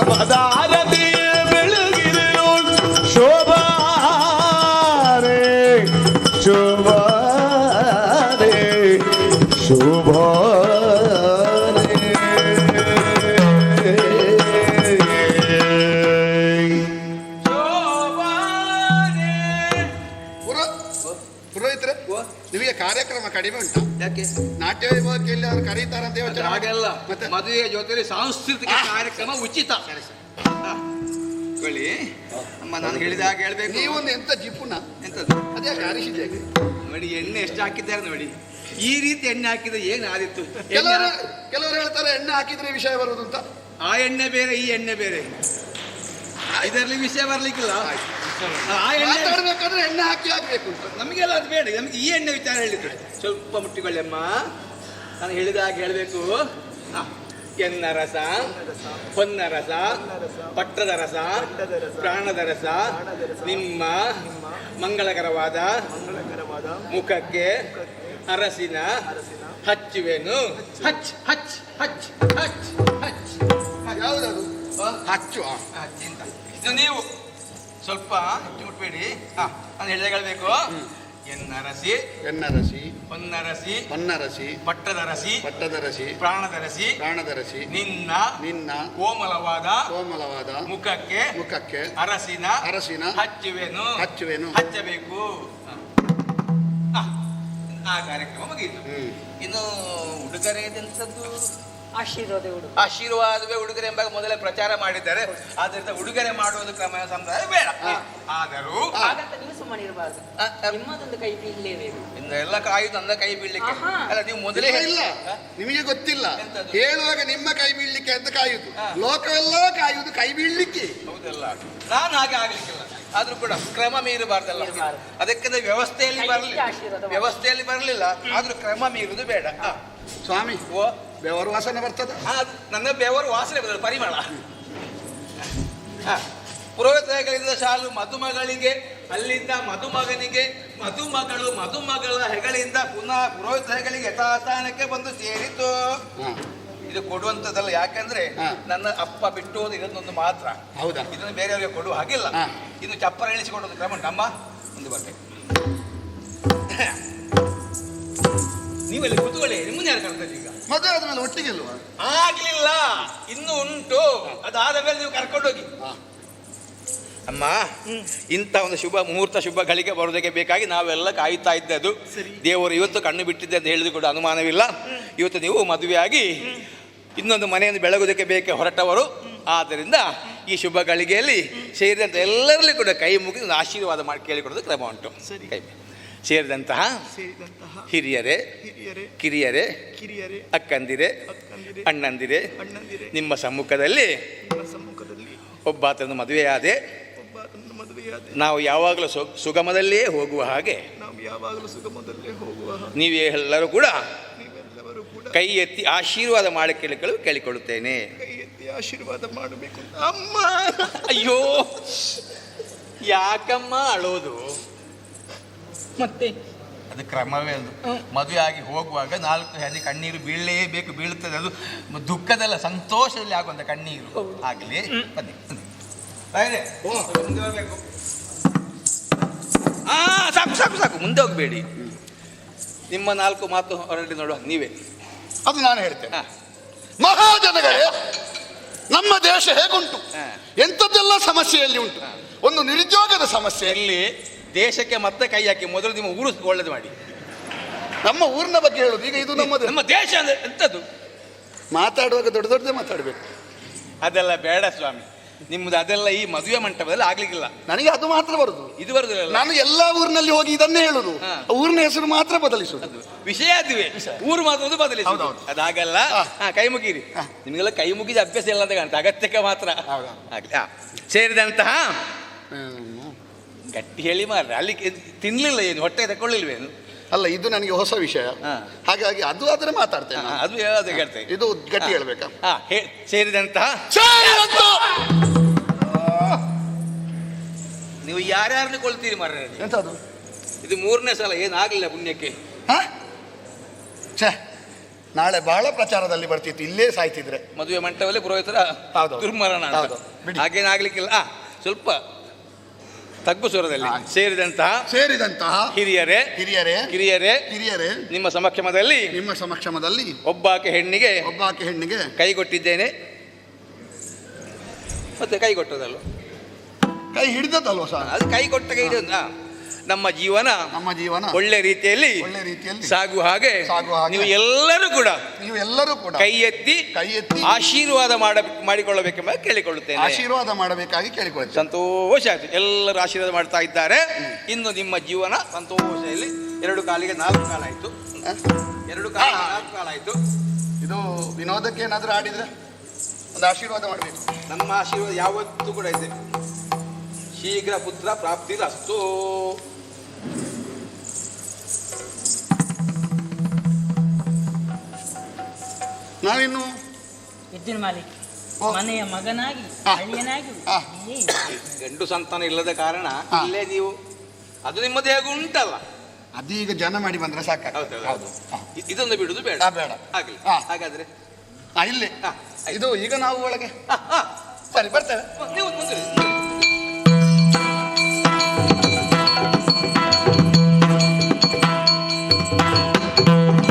Speaker 1: ಅವಧಾರತೆಯ ಬೆಳಗಿರೋ ಶೋಭಾರೆ ಶೋಭಾರೆ ಶೋಭಾ
Speaker 6: ಪುರೋಹಿತರೆ, ನಿಮಗೆ ಕಾರ್ಯಕ್ರಮ ಕಡಿಮೆ ಉಂಟಾ?
Speaker 4: ಯಾಕೆ?
Speaker 6: ನಾಟ್ಯ ವೈಭವಕ್ಕೆ ಎಲ್ಲಿ ಅವರು ಕರೀತಾರಂತ ಯೋಚನೆ
Speaker 4: ಹಾಗೆಲ್ಲ
Speaker 6: ಮತ್ತೆ?
Speaker 4: ಮದುವೆಯ ಜೊತೆಲಿ ಸಾಂಸ್ಕೃತಿಕ ಕಾರ್ಯಕ್ರಮ ಉಚಿತ. ಕೊಳ್ಳಿ ಅಮ್ಮ, ನಾನು ಹೇಳಿದ ಹಾಗೆ ಹೇಳ್ಬೇಕು.
Speaker 6: ನೀವೊಂದು ಎಂತ ಜಿಪುನ
Speaker 4: ಎಂತದ್ದು?
Speaker 6: ಅದೇ ಅರಿಸಿದೆ
Speaker 4: ನೋಡಿ, ಎಣ್ಣೆ ಎಷ್ಟು ಹಾಕಿದ್ದಾರೆ ನೋಡಿ. ಈ ರೀತಿ ಎಣ್ಣೆ ಹಾಕಿದ್ರೆ ಏನು ಆದಿತ್ತು?
Speaker 6: ಕೆಲವರು ಹೇಳ್ತಾರೆ ಎಣ್ಣೆ ಹಾಕಿದ್ರೆ ವಿಷಯ ಬರುವುದು ಅಂತ.
Speaker 4: ಆ ಎಣ್ಣೆ ಬೇರೆ, ಈ ಎಣ್ಣೆ ಬೇರೆ. ಇದರಲ್ಲಿ ವಿಷಯ ಬರ್ಲಿಕ್ಕಿಲ್ಲ. ಆ ಎಣ್ಣೆ
Speaker 6: ಮಾತಾಡ್ಬೇಕಾದ್ರೆ ಎಣ್ಣೆ ಹಾಕಿ ಹಾಕ್ಬೇಕು ಅಂತ.
Speaker 4: ನಮಗೆಲ್ಲ ಅದು ಬೇಡ, ನಮಗೆ ಈ ಎಣ್ಣೆ ವಿಚಾರ ಹೇಳಿದ್ರು. ಸ್ವಲ್ಪ ಮುಟ್ಟಿಕೊಳ್ಳಿ ಅಮ್ಮ, ನಾನು ಹೇಳಿದ ಹಾಗೆ ಹೇಳಬೇಕು. ಎನ್ನ ರಸ, ಹೊನ್ನ ರಸ, ಪಟ್ಟದ ರಸ, ಪ್ರಾಣದ ರಸ ನಿಮ್ಮ ಮಂಗಳಕರವಾದ ಮುಖಕ್ಕೆ ಅರಸಿನ ಹಚ್ಚುವೆನು. ಹಚ್ ಹಚ್ ಹಚ್ ಹಚ್ ಹಚ್.
Speaker 6: ಯಾವುದದು? ಹಚ್ಚು.
Speaker 4: ಚಿಂತ ಇದು ನೀವು ಸ್ವಲ್ಪ ಹೆಚ್ಚು ಮುಟ್ಬೇಡಿ. ನಾನು ಹೇಳಿದಾಗ ಹೇಳ್ಬೇಕು. ಎನ್ನರಸಿ,
Speaker 6: ಎನ್ನರಸಿ,
Speaker 4: ಹೊನ್ನರಸಿ,
Speaker 6: ಹೊನ್ನರಸಿ,
Speaker 4: ಪಟ್ಟದ ರಸಿ,
Speaker 6: ಪಟ್ಟದ ರಸಿ,
Speaker 4: ಪ್ರಾಣದ ರಸಿ,
Speaker 6: ಪ್ರಾಣದ ರಸಿ
Speaker 4: ನಿನ್ನ
Speaker 6: ನಿನ್ನ
Speaker 4: ಕೋಮಲವಾದ
Speaker 6: ಕೋಮಲವಾದ
Speaker 4: ಮುಖಕ್ಕೆ
Speaker 6: ಮುಖಕ್ಕೆ
Speaker 4: ಅರಸಿನ
Speaker 6: ಅರಸಿನ
Speaker 4: ಹಚ್ಚುವೆನು. ಹಚ್ಚಬೇಕು. ಆ ಕಾರ್ಯಕ್ರಮ ಮುಗಿಯಿತು. ಇನ್ನು ಉಡುಗೊರೆ ಎಂತದ್ದು?
Speaker 5: ಆಶೀರ್ವಾದ ಹುಡುಗ.
Speaker 4: ಆಶೀರ್ವಾದವೇ ಉಡುಗೊರೆ ಎಂಬ ಮೊದಲೇ ಪ್ರಚಾರ ಮಾಡಿದ್ದಾರೆ. ಆದ್ದರಿಂದ ಉಡುಗೊರೆ ಮಾಡುವುದು ಕ್ರಮ ಸಂಪ್ರದಾಯ ಬೇಡ. ಆದರೂ
Speaker 5: ಹಾಗಂತ ನೀವು ಸುಮ್ಮನೆ ಇರಬಾರ್ದು, ನಿಮ್ಮದೊಂದು ಕೈ ಬೀಳಲೇಬೇಕು.
Speaker 4: ಇನ್ನು ಎಲ್ಲ ಕಾಯುದು ನನ್ನ ಕೈ ಬೀಳ್ಲಿಕ್ಕೆ.
Speaker 5: ಆಹಾ.
Speaker 4: ಅಲ್ಲ, ನೀವು ಮೊದಲೇ
Speaker 6: ಇಲ್ಲ, ನಿಮಗೆ ಗೊತ್ತಿಲ್ಲ.
Speaker 4: ಎಂತದ್ದು?
Speaker 6: ಹೇಳುವಾಗ ನಿಮ್ಮ ಕೈ ಬೀಳ್ಲಿಕ್ಕೆ ಅಂತ ಕಾಯುದು. ಲೋಕವೆಲ್ಲ ಕಾಯುವುದು ಕೈ ಬೀಳ್ಲಿಕ್ಕೆ.
Speaker 4: ಹೌದಲ್ಲ, ನಾನು ಹಾಗೆ ಆಗ್ಲಿಕ್ಕಿಲ್ಲ. ಆದ್ರೂ ಕೂಡ ಕ್ರಮ ಮೀರಬಾರ್ದಲ್ಲ. ಅದಕ್ಕೆ ವ್ಯವಸ್ಥೆಯಲ್ಲಿ ಬರಲಿ, ವ್ಯವಸ್ಥೆಯಲ್ಲಿ ಬರಲಿಲ್ಲ ಆದ್ರೂ ಕ್ರಮ ಮೀರುದು ಬೇಡ.
Speaker 6: ಸ್ವಾಮಿ
Speaker 4: ಓ
Speaker 6: ಬೆವರು ವಾಸನೆ ಬರ್ತದ.
Speaker 4: ನನ್ನ ಬೆವರು ವಾಸನೆ ಬರ್ತದೆ, ಪರಿಮಳ. ಪುರೋಹಿತಗಳಿಂದ ಶಾಲು ಮದುಮಗಳಿಗೆ, ಅಲ್ಲಿಂದ ಮದುಮಗನಿಗೆ, ಮದುಮಗಳು ಮದುಮಗಳ ಹೆಗಳಿಂದ ಪುನಃ ಪುರೋಹಿತಗಳಿಗೆ ಯಥಾಸ್ಥಾನಕ್ಕೆ ಬಂದು ಸೇರಿತು. ಇದು ಕೊಡುವಂಥದ್ದಲ್ಲ, ಯಾಕಂದ್ರೆ ನನ್ನ ಅಪ್ಪ ಬಿಟ್ಟು ಹೋದ ಇದನ್ನೊಂದು ಮಾತ್ರ.
Speaker 6: ಹೌದಾ?
Speaker 4: ಇದನ್ನು ಬೇರೆಯವರಿಗೆ ಕೊಡುವ ಹಾಗಿಲ್ಲ. ಇನ್ನು ಚಪ್ಪರ ಎಣಿಸಿಕೊಡೋದು ಕ್ರಮ ಉಂಟಮ್ಮ. ಮುಂದೆ ಬರ್ಬೇಕು. ನೀವೆಲ್ಲ ಕೂತ್ಕೊಳ್ಳಿ, ನಿಮ್ಮನ್ನ ಯಾರು ಕರ್ತದೆ ಈಗ?
Speaker 6: ಮದುವೆ ಆದ್ಮೇಲೆ ಒಟ್ಟಿಗೆ ಅಲ್ವಾ?
Speaker 4: ಆಗ್ಲಿಲ್ಲ, ಇನ್ನು ಉಂಟು. ಅದಾದ ಮೇಲೆ ನೀವು ಕರ್ಕೊಂಡೋಗಿ. ಅಮ್ಮ, ಇಂಥ ಒಂದು ಶುಭ ಮುಹೂರ್ತ ಶುಭ ಗಳಿಗೆ ಬರೋದಕ್ಕೆ ಬೇಕಾಗಿ ನಾವೆಲ್ಲ ಕಾಯ್ತಾ ಇದ್ದದ್ದು. ದೇವರು ಇವತ್ತು ಕಣ್ಣು ಬಿಟ್ಟಿದ್ದೆ ಅಂತ ಹೇಳಿದ್ರು ಕೂಡ ಅನುಮಾನವಿಲ್ಲ. ಇವತ್ತು ನೀವು ಮದುವೆಯಾಗಿ ಇನ್ನೊಂದು ಮನೆಯನ್ನು ಬೆಳಗೋದಕ್ಕೆ ಬೇಕೆ ಹೊರಟವರು. ಆದ್ದರಿಂದ ಈ ಶುಭ ಗಳಿಗೆಯಲ್ಲಿ ಸೇರಿದಂಥ ಎಲ್ಲರಲ್ಲಿ ಕೂಡ ಕೈ ಮುಗಿದು ಒಂದು ಆಶೀರ್ವಾದ ಮಾಡಿ ಕೇಳಿಕೊಡೋದು ಕ್ರಮ ಉಂಟು. ಕೈ ಸೇರಿದಂತಹ ಹಿರಿಯರೇ, ಕಿರಿಯರೇ, ಅಕ್ಕಂದಿರೆ, ಅಣ್ಣಂದಿರೆ, ನಿಮ್ಮ ಸಮ್ಮುಖದಲ್ಲಿ ಒಬ್ಬಾತನ ಮದುವೆಯಾದೆ. ನಾವು ಯಾವಾಗಲೂ ಸುಗಮದಲ್ಲೇ ಹೋಗುವ ಹಾಗೆ ನೀವೆಲ್ಲರೂ ಕೂಡ ಕೈ ಎತ್ತಿ ಆಶೀರ್ವಾದ ಮಾಡಿ ಕೇಳಿಕೊಳ್ಳುತ್ತೇನೆ.
Speaker 2: ಆಶೀರ್ವಾದ ಮಾಡಬೇಕು ಅಮ್ಮ.
Speaker 4: ಅಯ್ಯೋ, ಯಾಕಮ್ಮ ಅಳೋದು?
Speaker 5: ಮತ್ತೆ
Speaker 4: ಅದು ಕ್ರಮವೇ. ಅದು ಮದುವೆ ಆಗಿ ಹೋಗುವಾಗ 4 ಹನಿ ಕಣ್ಣೀರು ಬೀಳಲೇಬೇಕು, ಬೀಳುತ್ತದೆ. ಅದು ದುಃಖದಲ್ಲ, ಸಂತೋಷದಲ್ಲಿ ಆಗುವಂಥ ಕಣ್ಣೀರು ಆಗಲಿ. ಬನ್ನಿ ಮುಂದೆ ಹೋಗ್ಬೇಕು. ಸಾಕು ಸಾಕು ಸಾಕು, ಮುಂದೆ ಹೋಗಬೇಡಿ. ನಿಮ್ಮ 4 ಮಾತು ಹೊರಡಿ ನೋಡುವ ನೀವೇ.
Speaker 6: ಅದು ನಾನು ಹೇಳ್ತೇನೆ. ಮಹಾಜನಗಳೇ, ನಮ್ಮ ದೇಶ ಹೇಗುಂಟು, ಎಂಥದ್ದೆಲ್ಲ ಸಮಸ್ಯೆಯಲ್ಲಿ ಉಂಟು. ಒಂದು ನಿರುದ್ಯೋಗದ ಸಮಸ್ಯೆಯಲ್ಲಿ
Speaker 4: ದೇಶಕ್ಕೆ ಮತ್ತೆ ಕೈ ಹಾಕಿ ಮೊದಲು ನಿಮ್ಮ ಊರು ಒಳ್ಳೇದು ಮಾಡಿ.
Speaker 6: ನಮ್ಮ ಊರಿನ ಬಗ್ಗೆ ಹೇಳೋದು. ಈಗ ಇದು ನಮ್ಮದು.
Speaker 4: ನಮ್ಮ ದೇಶ ಅಂದ್ರೆ ಎಂಥದ್ದು?
Speaker 6: ಮಾತಾಡುವಾಗ ದೊಡ್ಡ ದೊಡ್ಡದೇ ಮಾತಾಡಬೇಕು.
Speaker 4: ಅದೆಲ್ಲ ಬೇಡ ಸ್ವಾಮಿ, ನಿಮ್ಮದು ಅದೆಲ್ಲ ಈ ಮದುವೆ ಮಂಟಪದಲ್ಲಿ ಆಗ್ಲಿಕ್ಕಿಲ್ಲ.
Speaker 6: ನನಗೆ ಅದು ಮಾತ್ರ ಬರುದು,
Speaker 4: ಇದು ಬರುದಿಲ್ಲ.
Speaker 6: ನಾನು ಎಲ್ಲಾ ಊರಿನಲ್ಲಿ ಹೋಗಿ ಇದನ್ನೇ ಹೇಳುದು. ಊರಿನ ಹೆಸರು ಮಾತ್ರ ಬದಲಿಸುದು.
Speaker 4: ವಿಷಯ ಅದುವೆ, ಊರು ಮಾತ್ರ ಬದಲಿಸುದು. ಅದಾಗಲ್ಲ. ಕೈ ಮುಗಿರಿ. ನಿಮಗೆಲ್ಲ ಕೈ ಮುಗಿದ ಅಭ್ಯಾಸ ಇಲ್ಲ ಅಂತ ಕಾಣ್ತದೆ, ಅಗತ್ಯಕ್ಕೆ ಮಾತ್ರ ಆಗ್ಲಿ. ಸೇರಿದಂತಹ ಗಟ್ಟಿ ಹೇಳಿ ಮಾರ್ರೆ, ಅಲ್ಲಿ ತಿನ್ಲಿಲ್ಲ, ಏನು ಹೊಟ್ಟೆ ತಕೊಳ್ಳಿಲ್ವೇನು?
Speaker 6: ಅಲ್ಲ, ಇದು ನನಗೆ ಹೊಸ ವಿಷಯ, ಹಾಗಾಗಿ ಅದು ಆದರೆ ಮಾತಾಡ್ತೇನೆ.
Speaker 4: ಅದು ಹೇಳೋದು ಹೇಳ್ತೇವೆ,
Speaker 6: ಇದು ಗಟ್ಟಿ ಹೇಳ್ಬೇಕಾ?
Speaker 4: ಸೇರಿದಂತಹ ನೀವು ಯಾರ್ಯಾರನ್ನು ಕೊಳ್ತೀರಿ ಮಾರ್ರೆ.
Speaker 6: ಎಂತದು
Speaker 4: ಇದು 3ನೇ ಸಲ, ಏನಾಗಲಿಲ್ಲ ಪುಣ್ಯಕ್ಕೆ.
Speaker 6: ನಾಳೆ ಬಹಳ ಪ್ರಚಾರದಲ್ಲಿ ಬರ್ತಿತ್ತು, ಇಲ್ಲೇ ಸಾಯ್ತಿದ್ರೆ.
Speaker 4: ಮದುವೆ ಮಂಟಪದಲ್ಲಿ ಪುರೋಹಿತರ ದುರ್ಮರಣ, ಹಾಗೇನಾಗ್ಲಿಕ್ಕಿಲ್ಲ. ಸ್ವಲ್ಪ ತಗ್ಗು ಸ್ವರದಲ್ಲಿ. ಸೇರಿದಂತಹ ಹಿರಿಯರೇ, ಕಿರಿಯರೇ, ನಿಮ್ಮ ಸಮಕ್ಷಮದಲ್ಲಿ ಒಬ್ಬಾಕೆ ಹೆಣ್ಣಿಗೆ ಕೈ ಕೊಟ್ಟಿದ್ದೇನೆ. ಮತ್ತೆ ಕೈ ಕೊಟ್ಟದಲ್ಲ,
Speaker 6: ಕೈ ಹಿಡಿದದಲ್ವ ಸರ್?
Speaker 4: ಅದು ಕೈ ಕೊಟ್ಟ ಕೈ ಹಿಡಿದ. ನಮ್ಮ ಜೀವನ ಒಳ್ಳೆ ರೀತಿಯಲ್ಲಿ ಸಾಗುವ ಹಾಗೆ ನೀವು ಎಲ್ಲರೂ ಕೂಡ ಕೈ ಎತ್ತಿ ಆಶೀರ್ವಾದ ಮಾಡಿಕೊಳ್ಳಬೇಕೆಂಬ ಕೇಳಿಕೊಳ್ಳುತ್ತೇನೆ.
Speaker 6: ಆಶೀರ್ವಾದ ಮಾಡಬೇಕಾಗಿ ಕೇಳಿಕೊಳ್ಳುತ್ತೇನೆ.
Speaker 4: ಸಂತೋಷ ಆಯ್ತು, ಎಲ್ಲರೂ ಆಶೀರ್ವಾದ ಮಾಡ್ತಾ ಇದ್ದಾರೆ. ಇನ್ನು ನಿಮ್ಮ ಜೀವನ ಸಂತೋಷದಲ್ಲಿ 2 ಕಾಲಿಗೆ 4 ಕಾಲಾಯ್ತು. 2 ಕಾಲ 4 ಕಾಲಾಯ್ತು.
Speaker 6: ಇದು ವಿನೋದಕ್ಕೆ ಏನಾದರೂ ಆಡಿದ್ರೆ ಒಂದು ಆಶೀರ್ವಾದ ಮಾಡಬೇಕು.
Speaker 4: ನಮ್ಮ ಆಶೀರ್ವಾದ ಯಾವತ್ತೂ ಕೂಡ ಇದೆ. ಶೀಘ್ರ ಪುತ್ರ ಪ್ರಾಪ್ತಿ ಅಷ್ಟು.
Speaker 5: ನಾವಿನ್ನು ಎದ್ದಿನ ಮಾಲಿಕ್ ಮನೆಯ ಮಗನಾಗಿ ಅಳಿಯನಾಗಿ
Speaker 4: ಗಂಡು ಸಂತಾನ ಇಲ್ಲದ ಕಾರಣ ಇಲ್ಲೇ ನೀವು, ಅದು ನಿಮ್ಮದೇ ಹೇಗೂ ಉಂಟಲ್ಲ,
Speaker 6: ಅದೀಗ ಜನ ಮಾಡಿ ಬಂದ್ರೆ ಸಾಕು.
Speaker 4: ಇದೊಂದು ಬಿಡುದು ಬೇಡ ಆಗ್ಲಿ. ಹಾಗಾದ್ರೆ
Speaker 6: ಇಲ್ಲಿ ಇದು ಈಗ ನಾವು ಒಳಗೆ ಸರಿ ಬರ್ತೇವೆ.
Speaker 4: ನೀವು